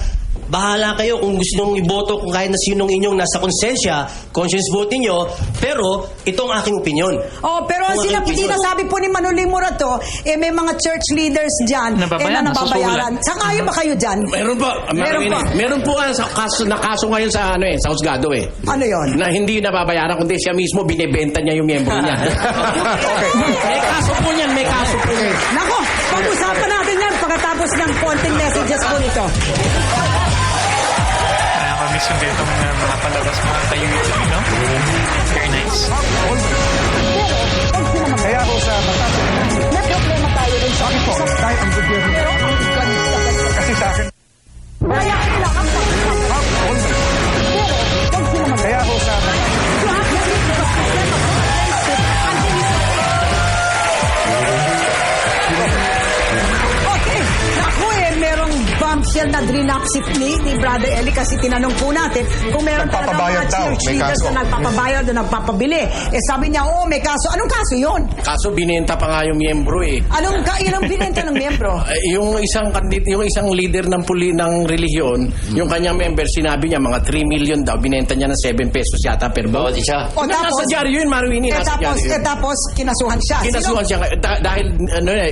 bahala kayo kung gusto nyo iboto kung kahit na sinong inyong nasa konsensya, conscience vote ninyo, pero itong aking opinion. Oh, pero Kung aking hindi opinion. nasabi po ni Manolimo na to, may mga church leaders dyan Nababayaran, na nababayaran. nasusulat. Saan ba kayo dyan? Meron po. Meron po ang kaso ngayon sa sa husgado eh. Ano yon? Na hindi nababayaran kundi siya mismo binebenta niya yung miyembro niya. May kaso po niyan, may kaso po niyan. Nako, pag-usapan natin yan pagkatapos ng konting messages po nito. Nakakamiss yung ganitong mga palabas, mga kayo-YouTube, no? Very nice. Kaya ako sa batas. May problema tayo rin sa Bakit po? Kahit ang gobyerno. Kasi sa akin. Kaya ako sa batas. Okay. Naku merong bombshell na drinapsip ni Brother Eli kasi tinanong po natin kung meron talaga Nagpapabayad mga daw, church may leaders kaso. na nagpapabayad o nagpapabili. Sabi niya, may kaso. Anong kaso yun? Kaso binenta pa nga yung miyembro eh. Ilang binenta ng miyembro? Yung isang leader ng ng relihiyon, yung kanyang member sinabi niya mga 3 million daw, binenta niya ng 7 pesos yata per Bawat vote. isa. O tapos, Nasa dyaryo yun, Marwini, nasa dyaryo yun. tapos kinasuhan siya. Kinasuhan siya dahil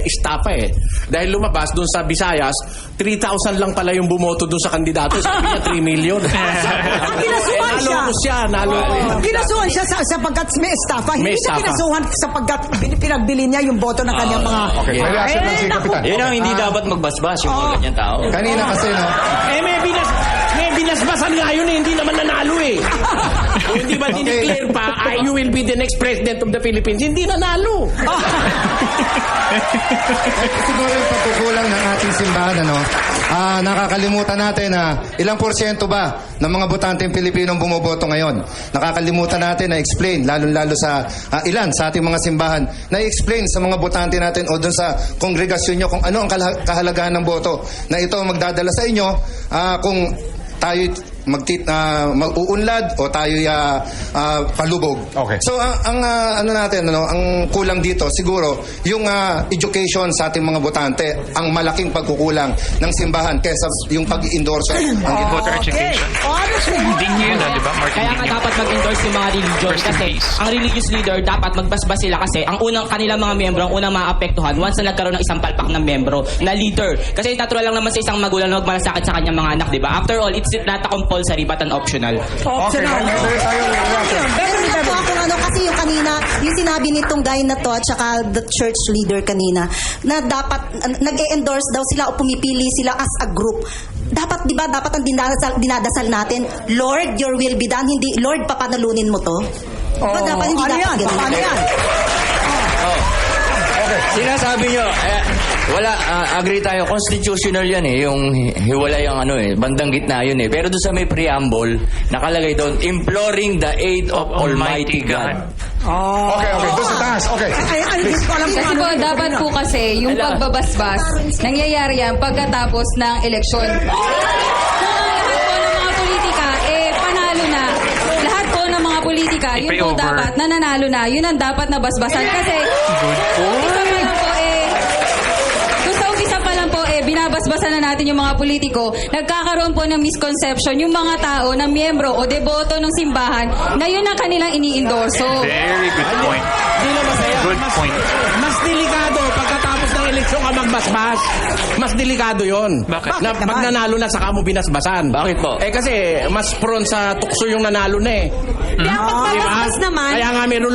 estafa eh. Dahil lumabas doon sa Visayas, 3,000 lang pala yung bumoto doon sa kandidato. Sabi niya 3 million. Ang kinasuhan siya. Naloko siya. Kinasuhan siya sapagkat may estafa. May Hindi siya estafa. kinasuhan sapagkat pinagbili niya yung boto ng kanyang mga... Okay, may reaction lang si naku. Kapitan. Yun ang hindi dapat magbasbas yung mga ganyan tao. Kanina kasi, no? May binasbasan nga yun eh, hindi naman nanalo eh. Kung hindi ba dineclare pa, you will be the next president of the Philippines, hindi nanalo. Siguro yung pagkukulang ng ating simbahan, nakakalimutan natin na ilang porsyento ba ng mga botanteng Pilipinong bumoboto ngayon. Nakakalimutan natin na explain, lalo-lalo sa ilan sa ating mga simbahan, na explain sa mga botante natin o doon sa kongregasyon nyo kung ano ang kahalagahan ng boto. Na ito magdadala sa inyo kung tayo mag-uunlad o tayo palubog. Okay. So ang ang kulang dito siguro yung education sa ating mga botante, ang malaking pagkukulang ng simbahan kaysa yung pag-endorse ang Voter education. Hindi nyo yun, di ba? Martin Kaya nga Digno. dapat mag-endorse yung mga religion First in kasi peace. ang religious leader dapat magbasbas sila kasi ang unang kanilang mga miyembro ang unang maapektuhan once na nagkaroon ng isang palpak ng miyembro na leader. Kasi natural lang naman sa isang magulang na magmalasakit sa kanyang mga anak, di ba? After all, it's not a compulsory but an optional. Optional. Pero po ako kasi yung kanina, yung sinabi nitong guy na to at saka the church leader kanina, na dapat nag-endorse daw sila o pumipili sila as a group. Dapat, di ba, dapat ang dinadasal natin, Lord, your will be done. Hindi, Lord, papanalunin mo to. Diba, dapat hindi ano dapat yan? ganun. Ano yan? Sinasabi nyo, agree tayo, constitutional yan eh, yung hiwalay ang bandang gitna yun eh. Pero doon sa may preamble, nakalagay doon, imploring the aid of Almighty God. Okay, doon sa taas. Okay. Hindi ko alam kung Kasi ano po, yung dapat po kasi yung pagbabasbas, nangyayari yan pagkatapos ng eleksyon. Lahat po ng mga politika, panalo na. Lahat po ng mga politika, yun po over. dapat, nananalo na. Yun ang dapat na basbasan. Kasi, Good po. isa pa lang po kung sa umpisa pa lang po, binabas binabasbasan na natin yung mga politiko, nagkakaroon po ng misconception yung mga tao na miyembro o deboto ng simbahan na yun ang kanilang iniendorso. Very good point. Good point. Mas delikado pagkatapos ng eleksyon ka magbasbas. Mas delikado yon. Bakit? Na pag nanalo na saka mo binasbasan. Bakit po? Eh kasi mas prone sa tukso yung nanalo na eh. Kaya ang pagbabasbas naman, Kaya nga meron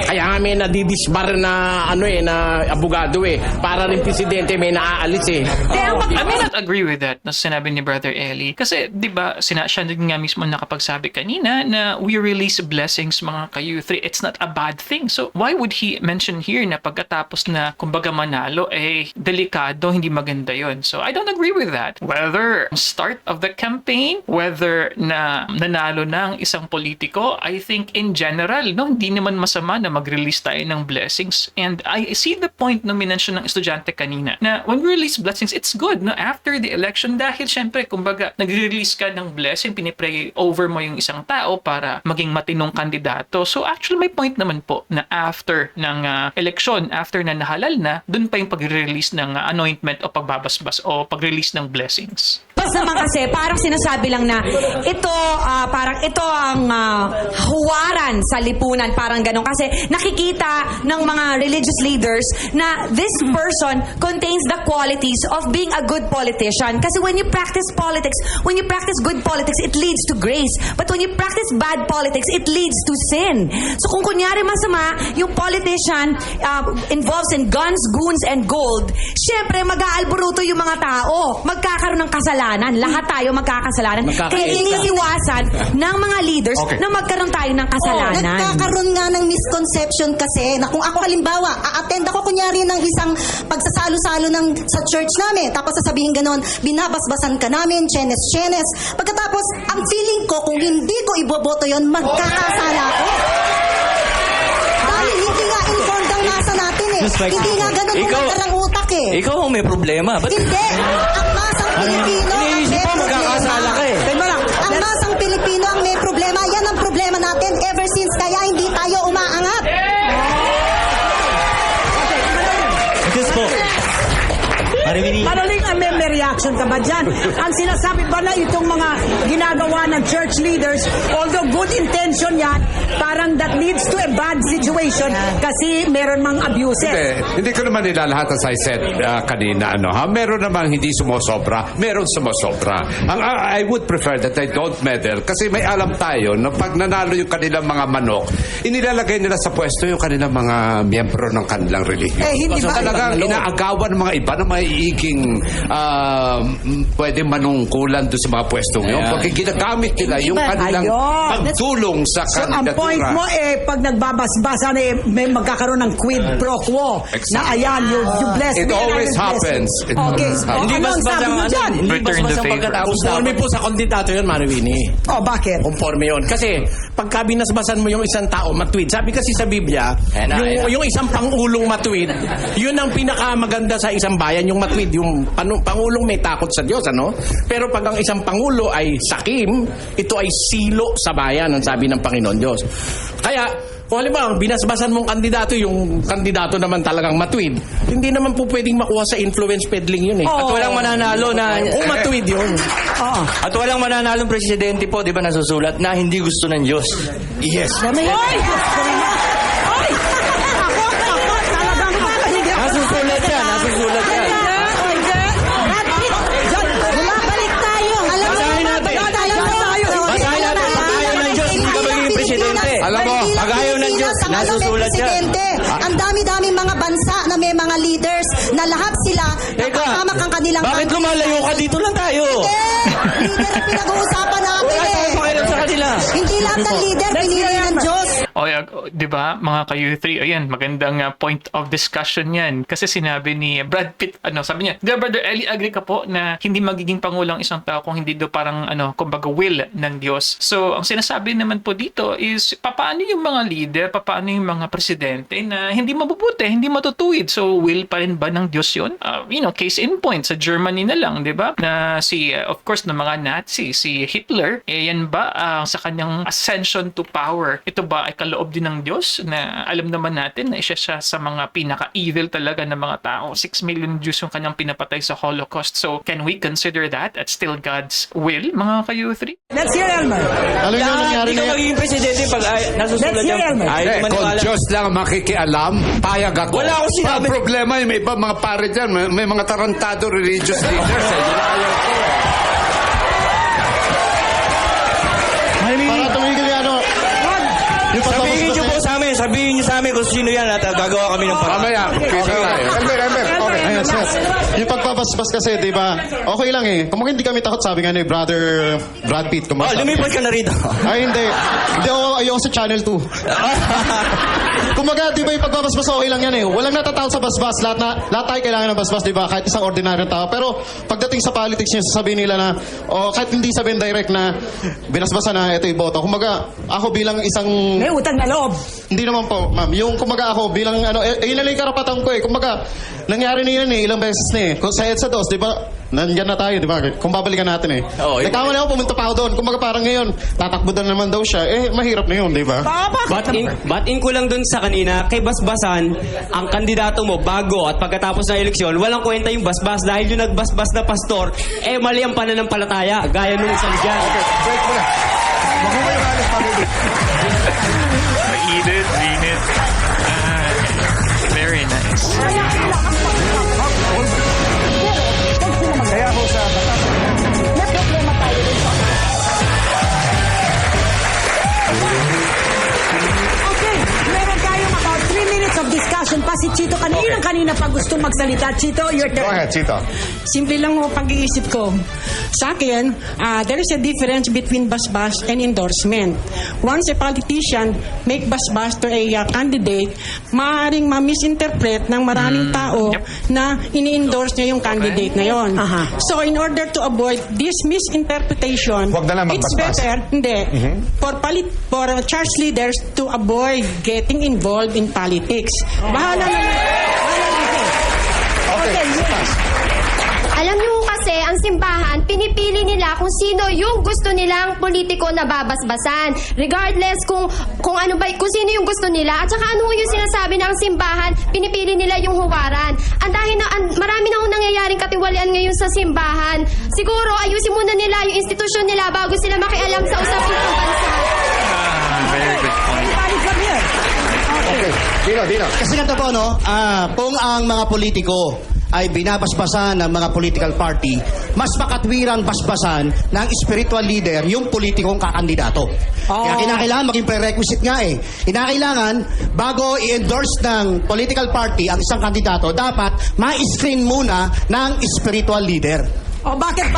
kaya nga may nadidisbar na na abogado eh. Para rin presidente may naaalis eh. I may not agree with that na sinabi ni Brother Eli. Kasi, di ba, siya din nga mismo nakapagsabi kanina na we release blessings mga ka-youth. It's not a bad thing. So, why would he mention here na pagkatapos na, kumbaga manalo, delikado, hindi maganda yon. So, I don't agree with that. Whether start of the campaign, whether na nanalo na ang isang politiko, I think in general, hindi naman masama na mag-release tayo ng blessings. And I see the point na minention ng estudyante kanina na when we release blessings, it's good no after the election dahil syempre kumbaga nagre-release ka ng blessing, pinipray over mo yung isang tao para maging matinong kandidato. So actually may point naman po na after ng election, after na nahalal na, dun pa yung pag-release ng anointment o pagbabasbas o pag-release ng blessings. Bas naman kasi, parang sinasabi lang na ito, parang ito ang huwaran sa lipunan, parang gano'n. Kasi nakikita ng mga religious leaders na this person contains the qualities of being a good politician. Kasi when you practice politics, when you practice good politics, it leads to grace. But when you practice bad politics, it leads to sin. So kung kunyari masama, yung politician involves in guns, goons, and gold, syempre mag-aalburuto yung mga tao. Magkakaroon ng kasalanan. Lahat tayo magkakasalanan. Kaya iniiwasan ng mga leaders na magkaroon tayo ng kasalanan. Nagkakaroon nga ng misconception kasi na kung ako halimbawa, a-attend ako kunyari ng isang pagsasalo-salo sa church namin, tapos sasabihin ganon, binabasbasan ka namin, chenes. Pagkatapos, ang feeling ko, kung hindi ko iboboto yon, magkakasala ako. Dahil hindi nga informed ang nasa natin eh. Hindi nga ganon kung ang utak eh. Ikaw ang may problema. Ba't? Hindi. Ang masang Pilipino ang may magkakasala ka eh. Ang masang Pilipino ang may problema. Yan ang problema natin ever since kaya hindi tayo umaangat. Diyos po. Madaling may reaction ka ba dyan? Ang sinasabi ba na itong mga ginagawa ng church leaders, although good intention yan, parang that leads to a bad situation kasi meron mang abuses. Hindi ko naman nilalahat as I said kanina. Meron naman hindi sumosobra, meron sumosobra. I would prefer that I don't meddle kasi may alam tayo na pag nanalo yung kanilang mga manok, inilalagay nila sa pwesto yung kanilang mga miyembro ng kanilang relihiyon. Hindi ba? Talagang inaagawan ng mga iba na maiiging pwede manungkulan doon sa mga pwestong yun. Pag ginagamit nila yung kanilang pagtulong sa kandidatura. So, ang point mo pag nagbabasbasan may magkakaroon ng quid pro quo. Exactly. Na ayan, you bless It me. always happens. It always happens. Hindi Ano ang basbas sabi ang mo dyan? Return the favor. Conforme po sa kandidato yun, Mariwini. Bakit? Conforme yun. Kasi pagka binasbasan mo yung isang tao matwid, sabi kasi sa Biblia, yung isang pangulong matwid, yun ang pinakamaganda sa isang bayan, yung matwid, yung pangulong may takot sa Diyos, Pero pag ang isang pangulo ay sakim, ito ay silo sa bayan, ang sabi ng Panginoon Diyos. Kaya, kung halimbawa, binasbasan mong kandidato, yung kandidato naman talagang matwid, hindi naman po pwedeng makuha sa influence peddling yun eh. At walang mananalo na... Kung matwid yun. At walang mananalong presidente po, di ba nasusulat, na hindi gusto ng Diyos. Yes. Nasusulat yan, nasusulat yan. Alam mo, pag ayaw ng Diyos, nasusulat yan. Ang dami-dami mga bansa na may mga leaders na lahat sila nakahamak ang kanilang bakit lumalayo ka? Dito lang tayo. Leader ang pinag-uusapan natin sa kanila. Hindi lahat ng leader pinili ng Diyos. Di ba, mga ka-U3, ayan, magandang point of discussion yan. Kasi sinabi ni Brad Pitt, sabi niya, Brother Eli, agree ka po na hindi magiging pangulang isang tao kung hindi do parang, kumbaga will ng Diyos. So, ang sinasabi naman po dito is, paano yung mga leader, paano yung mga presidente na hindi mabubuti, hindi matutuwid. So, will pa rin ba ng Diyos yun? Case in point, sa Germany na lang, di ba? Na of course, ng mga Nazi, si Hitler, yan ba, sa kanyang ascension to power, ito ba ay kaloob din ng Diyos na alam naman natin na isa siya sa mga pinaka-evil talaga ng mga tao. 6 million Jews yung kanyang pinapatay sa Holocaust. So, can we consider that at still God's will, mga ka-U3? Let's hear Elmer. Alam niyo nangyari Hindi ka magiging presidente pag nasusulat Let's hear yung... Elmer. Ayaw Kung maniwala. Diyos lang ang makikialam, payag ako. Wala akong sinabi. Ang problema, may iba mga pare dyan, may mga tarantado religious leaders. Ayaw ko. Para tumigil yan, ano. Yung Sabihin niyo po sa amin, sabihin niyo sa amin kung sino yan at gagawa kami ng paraan. Mamaya, kita tayo. Elmer, okay. Ayun, sir. Yung pagpapaspas kasi, di ba, okay lang eh. Kung hindi kami takot, sabi nga ni Brother Brad Pitt. Oh, lumipat ka na rito. Ay, hindi. Hindi ako, ayoko sa Channel 2. Kumaga, di ba yung pagpapaspas, okay lang yan eh. Walang natatawag sa basbas. Lahat tayo kailangan ng basbas, di ba? Kahit isang ordinaryong tao. Pero pagdating sa politics niya, sasabihin nila na, kahit hindi sabihin direct na, binasbasan na, ito iboto. Kumaga, ako bilang isang... May utang na loob. Hindi naman po, ma'am. Yung kumaga ako bilang yun na lang yung karapatan ko eh. Kumaga, nangyari na yun eh. Ilang beses na eh. Kung sa EDSA 2, di ba? Nandyan na tayo, di ba? Kung babalikan natin eh. Oo, Nagkamali ako, pumunta pa ako doon. Kumaga parang ngayon, tatakbo na naman daw siya. Mahirap na yun, di ba? Batin ko lang dun sa kanina, kay Basbasan, ang kandidato mo bago at pagkatapos ng eleksyon, walang kwenta yung basbas dahil yung nagbasbas na pastor, mali ang pananampalataya, gaya nung isang dyan. Break mo na. Mahuha yung alis, pamili. Mainit, mainit. Very nice. Kaya ho sa batas. May problema tayo dito. Okay, meron tayong about 3 minutes of discussion pa. Si Chito, kanina pa gusto magsalita. Chito, your turn. Go ahead, Chito. Simple lang ho pag-iisip ko. Sa akin, there is a difference between basbas and endorsement. Once a politician make basbas to a candidate, maaaring ma-misinterpret ng maraming tao na ini-endorse niya yung candidate na yon. So in order to avoid this misinterpretation, Huwag na lang it's magbasbas. better for church leaders to avoid getting involved in politics. Bahala na. Okay, Alam niyo kasi, ang simbahan, pinipili nila kung sino yung gusto nilang politiko na babasbasan. Regardless kung ano ba, kung sino yung gusto nila. At saka ano yung sinasabi ng simbahan, pinipili nila yung huwaran. Marami na nangyayaring katiwalian ngayon sa simbahan. Siguro, ayusin muna nila yung institusyon nila bago sila makialam sa usapin ng bansa. Very good point. Okay. Dino. Kasi ganito po, no? Kung ang mga politiko ay binabasbasan ng mga political party, mas makatwirang basbasan ng spiritual leader yung politikong kakandidato. Kaya kinakailangan maging prerequisite nga eh. Kinakailangan, bago i-endorse ng political party ang isang kandidato, dapat ma-screen muna ng spiritual leader. Bakit?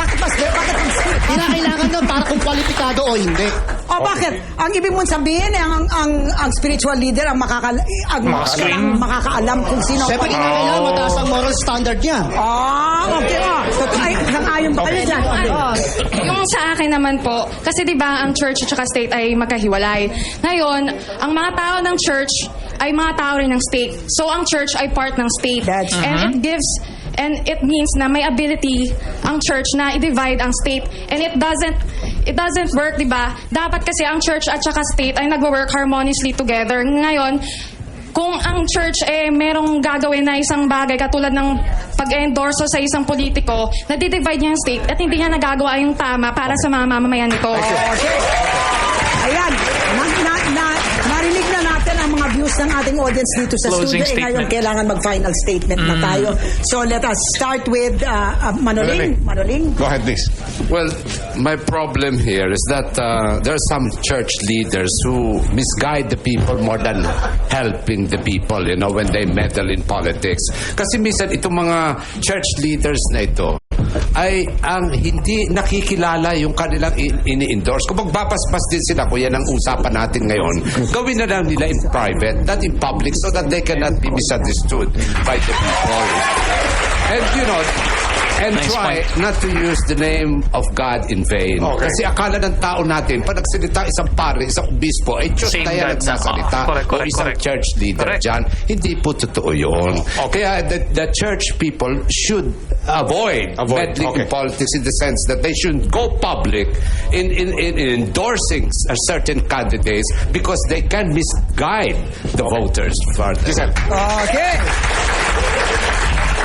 Kinakailangan nun para kung kwalipikado o hindi. Bakit? Ang ibig mong sabihin, ang spiritual leader ang makakaalam kung sino. Siyempre, kinakailangan mataas ang moral standard niya. Okay. Nang-ayon ba kayo dyan? Yung sa akin naman po, kasi 'di ba ang church at saka state ay magkahiwalay. Ngayon, ang mga tao ng church ay mga tao rin ng state. So ang church ay part ng state. And it means na may ability ang church na i-divide ang state. And it doesn't work, 'di ba? Dapat kasi ang church at saka state ay nagwo-work harmoniously together. Ngayon, kung ang church merong gagawin na isang bagay katulad ng pag-endorso sa isang politiko, na-divide niya ang state at hindi niya nagagawa yung tama para sa mga mamamayan nito. Ayan, narinig na natin ang mga views ng ating audience dito sa Closing studio. Ngayon, statement. kailangan mag-final statement na tayo. So, let us start with Manoling. Go ahead, please. Well, my problem here is that there are some church leaders who misguide the people more than helping the people, when they meddle in politics. Kasi minsan itong mga church leaders na ito ay ang hindi nakikilala yung kanilang ini-endorse. Kung magbabasbas din sila, kung yan ang usapan natin ngayon, gawin na lang nila in private, not in public, so that they cannot be misunderstood by the people. And And Nice try point. not to use the name of God in vain. Okay. Kasi akala ng tao natin, pag nagsalita isang pare, isang obispo, ay Diyos Same na yan God na. nagsasalita. Correct, o isang correct. church leader Correct. dyan. Hindi po totoo yun. Kaya the church people should avoid meddling in politics in the sense that they shouldn't go public in endorsing certain candidates because they can misguide the voters further. Okay.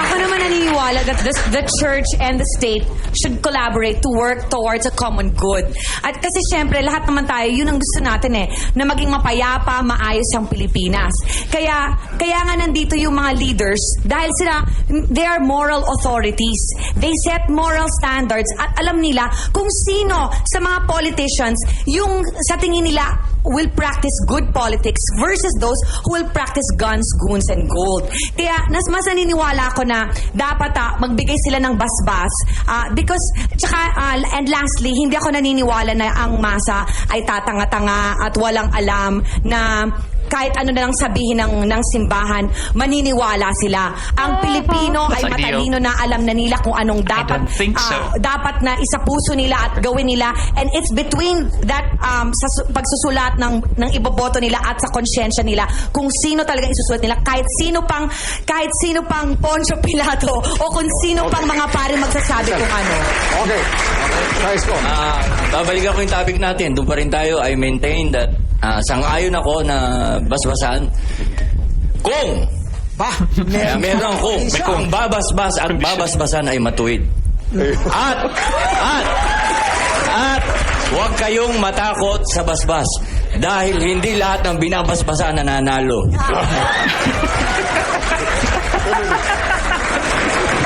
Ako naman naniniwala that the church and the state should collaborate to work towards a common good. At kasi syempre, lahat naman tayo, yun ang gusto natin na maging mapayapa, maayos ang Pilipinas. Kaya nga nandito yung mga leaders, dahil sila, they are moral authorities. They set moral standards at alam nila kung sino sa mga politicians yung sa tingin nila will practice good politics versus those who will practice guns, goons, and gold. Kaya mas naniniwala ako na dapat magbigay sila ng basbas because and lastly, hindi ako naniniwala na ang masa ay tatanga-tanga at walang alam na kahit ano na lang sabihin ng simbahan, maniniwala sila. Ang Pilipino ay That's ideal. matalino na alam na nila kung anong dapat don't think so. dapat na isapuso nila at gawin nila, and it's between that sa pagsusulat ng iboboto nila at sa konsyensya nila kung sino talaga isusulat nila, kahit sino pang Poncio Pilato o kung sino pang mga pare magsasabi kung ano. Okay. Nice po. Babalikan ko yung topic natin. Doon pa rin tayo. I maintain that sang-ayon ako na basbasan kung meron kung babasbas at babasbasan ay matuwid. At huwag kayong matakot sa basbas dahil hindi lahat ng binabasbasan nananalo.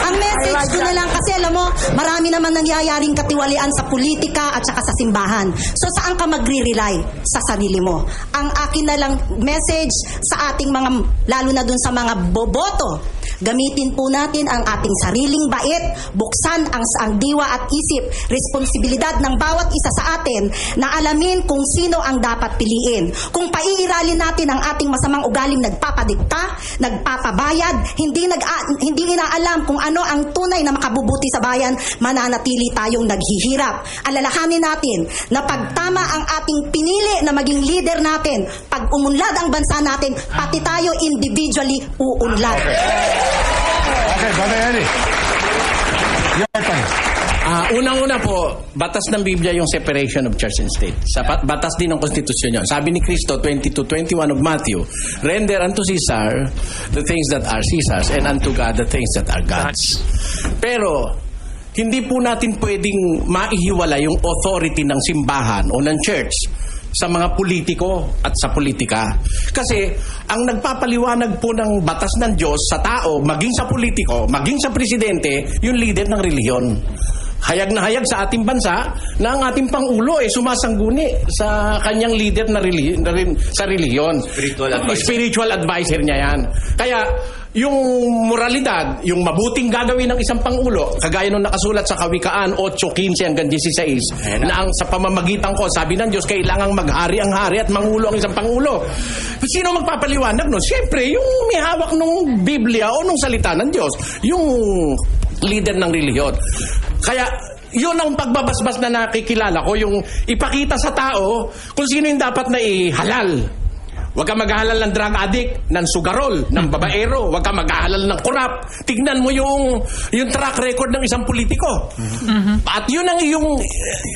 Ang message ko na lang, kasi alam mo, marami naman nangyayaring katiwalian sa politika at saka sa simbahan. So saan ka magre-rely? Sa sarili mo. Ang akin na lang message sa ating mga, lalo na dun sa mga boboto, gamitin po natin ang ating sariling bait, buksan ang diwa at isip, responsibilidad ng bawat isa sa atin na alamin kung sino ang dapat piliin. Kung paiiralin natin ang ating masamang ugaling nagpapadikta, nagpapabayad, hindi inaalam kung ano ang tunay na makabubuti sa bayan, mananatili tayong naghihirap. Alalahanin natin na pagtama ang ating pinili na maging leader natin, pag umunlad ang bansa natin, pati tayo individually uunlad. Okay, Brother Eddie. Your turn. Unang-una po, batas ng Biblia yung separation of church and state. Batas din ng konstitusyon yun. Sabi ni Cristo, 22:21 of Matthew, render unto Caesar the things that are Caesar's and unto God the things that are God's. Pero, hindi po natin pwedeng maihiwala yung authority ng simbahan o ng church sa mga politiko at sa politika. Kasi ang nagpapaliwanag po ng batas ng Diyos sa tao, maging sa politiko, maging sa presidente, yung leader ng relihiyon. Hayag na hayag sa ating bansa na ang ating Pangulo sumasangguni sa kanyang leader na sa relihiyon. Spiritual advisor niya yan. Kaya yung moralidad, yung mabuting gagawin ng isang Pangulo, kagaya nung nakasulat sa Kawikaan 8:15 hanggang 16, na ang sa pamamagitan ko, sabi ng Diyos, kailangang maghari ang hari at mangulo ang isang Pangulo. Sino magpapaliwanag nun? Siyempre, yung may hawak ng Biblia o nung salita ng Diyos, yung leader ng relihiyon. Kaya, yun ang pagbabasbas na nakikilala ko, yung ipakita sa tao kung sino yung dapat na ihalal. Huwag ka maghahalal ng drug addict, ng sugarol, ng babaero. Huwag ka maghahalal ng kurap. Tignan mo yung track record ng isang politiko. At yun ang iyong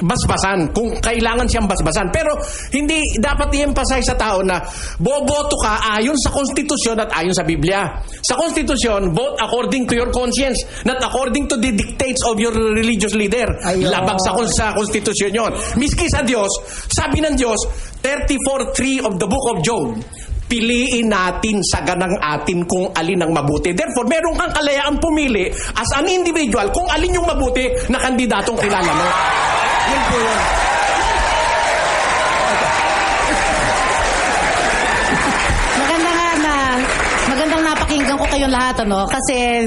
basbasan, kung kailangan siyang basbasan. Pero hindi dapat i-emphasize sa tao na boboto ka ayon sa konstitusyon at ayon sa Biblia. Sa konstitusyon, vote according to your conscience, not according to the dictates of your religious leader. Labag sa konstitusyon yun. Miski sa Diyos, sabi ng Diyos, 34:3 of the book of Job, piliin natin sa ganang atin kung alin ang mabuti. Therefore, meron kang kalayaang pumili as an individual kung alin yung mabuti na kandidatong kilala mo. Yun po yun. Magandang napakinggan ko kayong lahat, kasi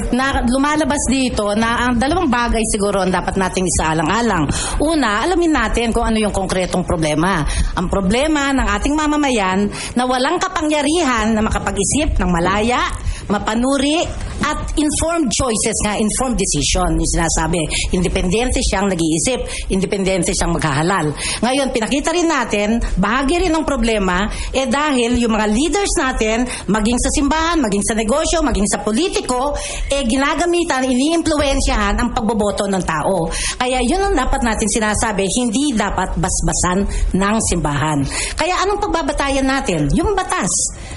lumalabas dito na ang dalawang bagay siguro ang dapat nating isaalang-alang. Una, alamin natin kung ano yung konkretong problema. Ang problema ng ating mamamayan na walang kapangyarihan na makapag-isip ng malaya, mapanuri, At informed choices nga, informed decision, yung sinasabi. Independente siyang nag-iisip, independente siyang maghahalal. Ngayon, pinakita rin natin, bahagi rin ng problema, dahil yung mga leaders natin, maging sa simbahan, maging sa negosyo, maging sa politiko, ginagamitan, iniimpluwensyahan ang pagboboto ng tao. Kaya yun ang dapat natin sinasabi, hindi dapat basbasan ng simbahan. Kaya anong pagbabatayan natin? Yung batas.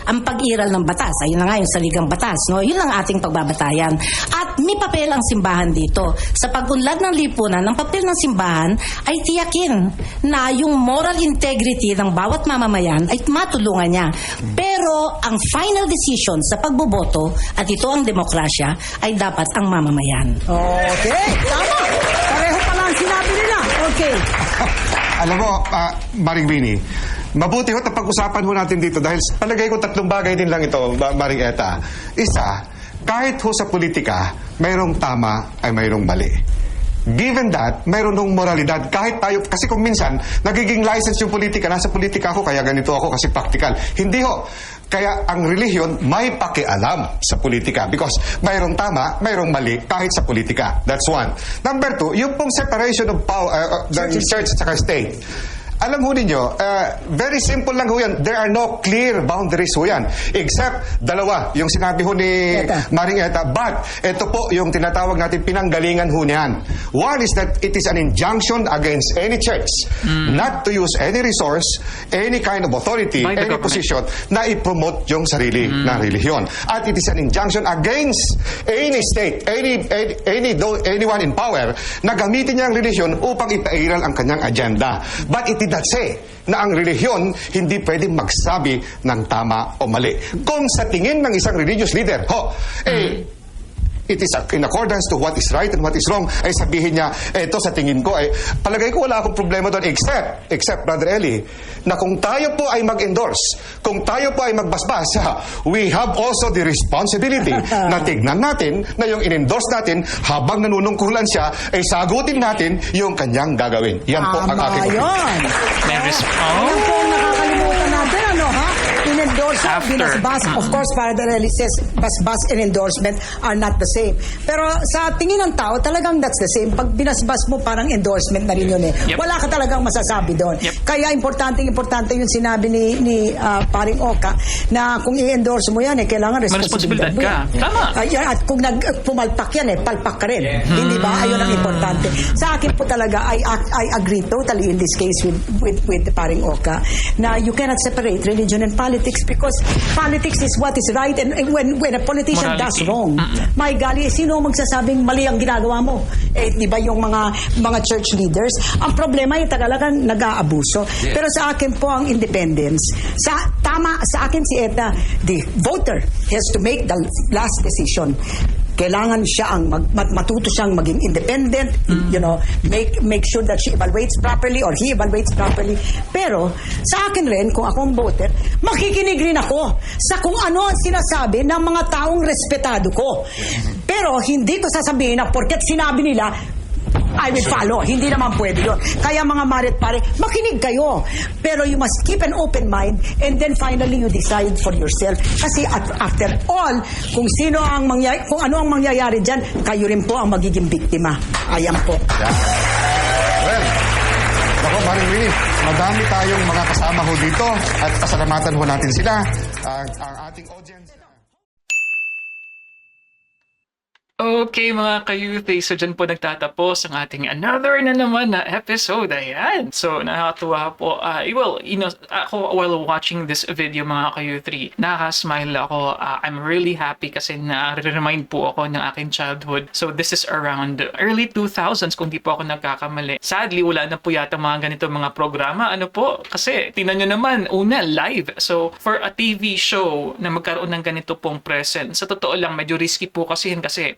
Ang pag-iral ng batas. Ayun na nga yung saligang batas. No? Yun ang ating pagbabatayan. At may papel ang simbahan dito. Sa pag-unlad ng lipunan, ang papel ng simbahan ay tiyakin na yung moral integrity ng bawat mamamayan ay matulungan niya. Pero ang final decision sa pagboboto, at ito ang demokrasya, ay dapat ang mamamayan. Okay, tama. Pareho pala ang sinabi nila. Okay. Alam mo, Maring Winnie, mabuti ho pag-usapan ho natin dito dahil palagay ko 3 bagay din lang ito, Maring Eta. Isa, kahit ho sa politika, mayroong tama ay mayroong mali. Given that, mayroon ng moralidad. Kahit tayo, kasi kung minsan, nagiging license yung politika, nasa politika ako, kaya ganito ako kasi practical. Hindi ho. Kaya ang relihiyon may pakialam sa politika because mayroong tama, mayroong mali kahit sa politika. That's one. Number 2, yung pong separation of power, the church at state. Alam ho ninyo, very simple lang ho yan. There are no clear boundaries ho yan. Except, 2, yung sinabi ho ni Maring Eta. But, ito po yung tinatawag natin pinanggalingan ho niyan. One is that it is an injunction against any church not to use any resource, any kind of authority, any position na i-promote yung sarili na relihiyon. At it is an injunction against any state, anyone in power na gamitin niya ang relihiyon upang ipairal ang kanyang agenda. But it did not say na ang relihiyon hindi pwedeng magsabi ng tama o mali. Kung sa tingin ng isang religious leader, it is in accordance to what is right and what is wrong, ay sabihin niya, ito sa tingin ko, palagay ko wala akong problema doon, except Brother Eli, na kung tayo po ay mag-endorse, kung tayo po ay magbasbas, we have also the responsibility na tignan natin na yung in-endorse natin, habang nanunungkulan siya, ay sagutin natin yung kanyang gagawin. Yan po ang aking Yun. May Yan po ang nakakalimutan natin, ano ha? In-endorse, binasbas. Of course, Father Eli says, basbas and endorsement are not the same. Pero sa tingin ng tao, talagang that's the same. Pag binasbas mo, parang endorsement na rin yun eh. Wala ka talagang masasabi doon. Kaya importante yung sinabi ni Paring Oka na kung i-endorse mo yan, kailangan responsibilidad mo. Tama. At kung pumalpak yan, palpak ka rin. Hindi ba? Ayun ang importante. Sa akin po talaga, I agree totally in this case with Paring Oka na you cannot separate religion and politics because politics is what is right and when a politician does wrong, my golly, sino magsasabing mali ang ginagawa mo? Di ba yung mga church leaders? Ang problema yung talagang nag-aabuso. Pero sa akin po ang independence. Sa akin si Eta, the voter has to make the last decision. Kailangan siya matuto siyang maging independent, make sure that she evaluates properly or he evaluates properly. Pero sa akin rin, kung ako ang voter, makikinig rin ako sa kung ano ang sinasabi ng mga taong respetado ko. Pero hindi ko sasabihin na porket sinabi nila, I will follow. Hindi naman pwede yun. Kaya mga marit pare, makinig kayo. Pero you must keep an open mind and then finally you decide for yourself. Kasi after all, kung ano ang mangyayari dyan, kayo rin po ang magiging biktima. Ayan po. Well, ako, Maring Winnie, madami tayong mga kasama ho dito at pasalamatan ho natin sila. Ang ating audience. Okay mga ka-youth, so dyan po nagtatapos ang ating another na naman na episode. Ayan. So nakakatuwa po. Ako while watching this video mga ka-youth, nakaka-smile ako. I'm really happy kasi na-remind po ako ng aking childhood. So this is around early 2000s kung di po ako nagkakamali. Sadly, wala na po yata mga ganito mga programa. Ano po? Kasi tingnan nyo naman, una, live. So for a TV show na magkaroon ng ganito pong present, sa totoo lang, medyo risky po kasi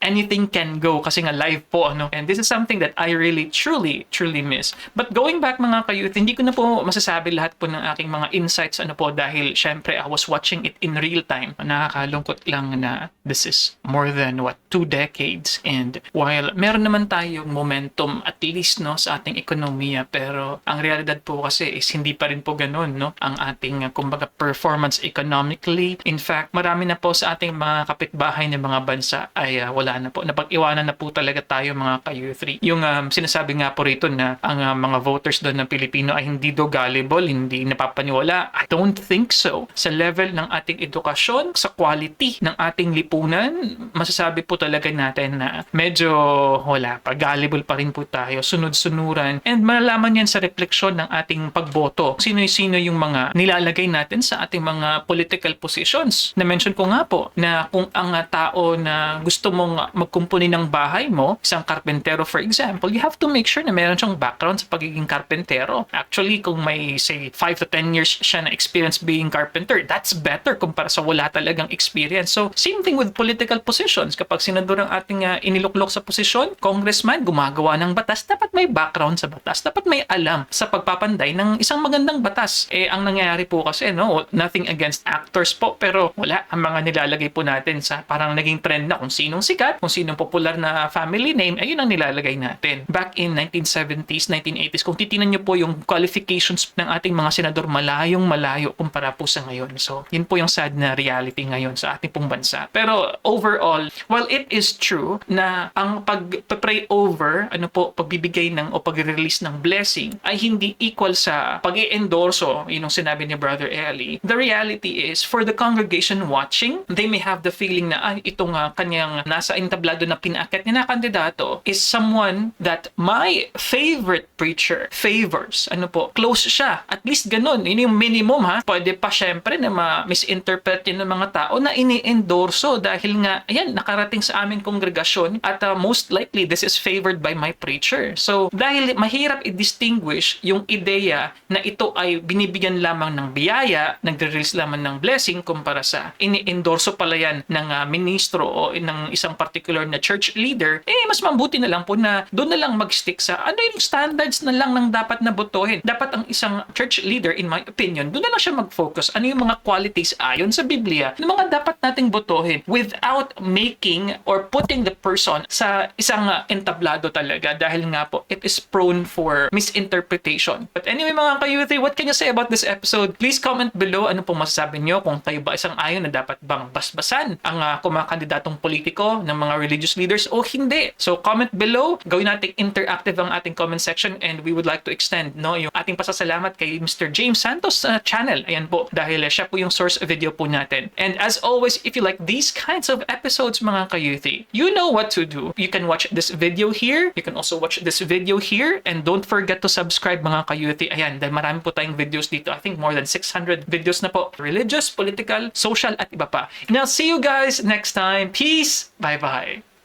anything can go kasi nga live po, ano. And this is something that I really, truly miss. But going back mga ka-youth, hindi ko na po masasabi lahat po ng aking mga insights, ano po, dahil syempre I was watching it in real time. Nakakalungkot lang na this is more than 2 decades, and while meron naman tayong momentum at least, no, sa ating ekonomiya, pero ang realidad po kasi is hindi pa rin po ganun, no, ang ating kumbaga performance economically. In fact, marami na po sa ating mga kapitbahay ng mga bansa ay wala na po, napag-iwanan na po talaga tayo mga ka-youth. Yung sinasabi nga po rito na ang mga voters doon ng Pilipino ay hindi do gullible, hindi napapaniwala. I don't think so. Sa level ng ating edukasyon, sa quality ng ating lipunan, masasabi po talaga natin na medyo wala pa, gullible pa rin po tayo, sunod-sunuran, and malalaman yan sa refleksyon ng ating pagboto. Sino-sino yung mga nilalagay natin sa ating mga political positions. Na-mention ko nga po na kung ang tao na gusto mong magkumpuni ng bahay mo, isang karpentero for example, you have to make sure na meron siyang background sa pagiging karpentero. Actually, kung may say 5 to 10 years siya na experience being carpenter, that's better kumpara sa wala talagang experience. So, same thing with political positions. Kapag senador ang ating iniluklok sa posisyon, congressman, gumagawa ng batas, dapat may background sa batas. Dapat may alam sa pagpapanday ng isang magandang batas. Ang nangyayari po kasi, no, nothing against actors po, pero wala. Ang mga nilalagay po natin sa parang naging trend na kung sinong sikat, kung sinong popular na family name, ayun ang nilalagay natin. Back in 1970s, 1980s, kung titinan nyo po yung qualifications ng ating mga senador, malayong malayo kumpara po sa ngayon. So, yun po yung sad na reality ngayon sa ating pong bansa. Pero overall, while it is true na ang pag-pray over, pagbibigay ng o pag-release ng blessing ay hindi equal sa pag-i-endorso, yun yung sinabi ni Brother Eli. The reality is, for the congregation watching, they may have the feeling na, itong kanyang nasa entablado na pinaakyat niya na kandidato is someone that my favorite preacher favors. Close siya. At least ganun. Yun yung minimum, ha. Pwede pa syempre na ma-misinterpret yun ng mga tao na ini-endorso dahil nga, ayan, nakarating sa aming kongregasyon at most likely this is favored by my preacher. So, dahil mahirap i-distinguish yung ideya na ito ay binibigyan lamang ng biyaya, nagre-release lamang ng blessing kumpara sa ini-endorso pala yan ng ministro o ng isang particular na church leader, mas mabuti na lang po na doon na lang mag-stick sa ano yung standards na lang ng dapat na botohin. Dapat ang isang church leader, in my opinion, doon na lang siya mag-focus. Ano yung mga qualities ayon sa Biblia na mga dapat nating botohin without making or putting the person sa isang entablado talaga dahil nga po, it is prone for misinterpretation. But anyway mga ka-youth, what can you say about this episode? Please comment below ano pong masasabi nyo kung kayo ba isang ayon na dapat bang basbasan ang kumakandidatong politiko ng mga religious leaders o hindi. So comment below, gawin natin interactive ang ating comment section, and we would like to extend yung ating pasasalamat kay Mr. James Santos channel. Ayan po, dahil siya po yung source video po natin. And as always, if you like these kinds of episodes mga ka-youthy, you know what to do. You can watch this video here, you can also watch this video here, and don't forget to subscribe mga ka-youthy. Ayan, dahil marami po tayong videos dito. I think more than 600 videos na po. Religious, political, social, at iba pa. And I'll see you guys next time. Peace! Bye-bye!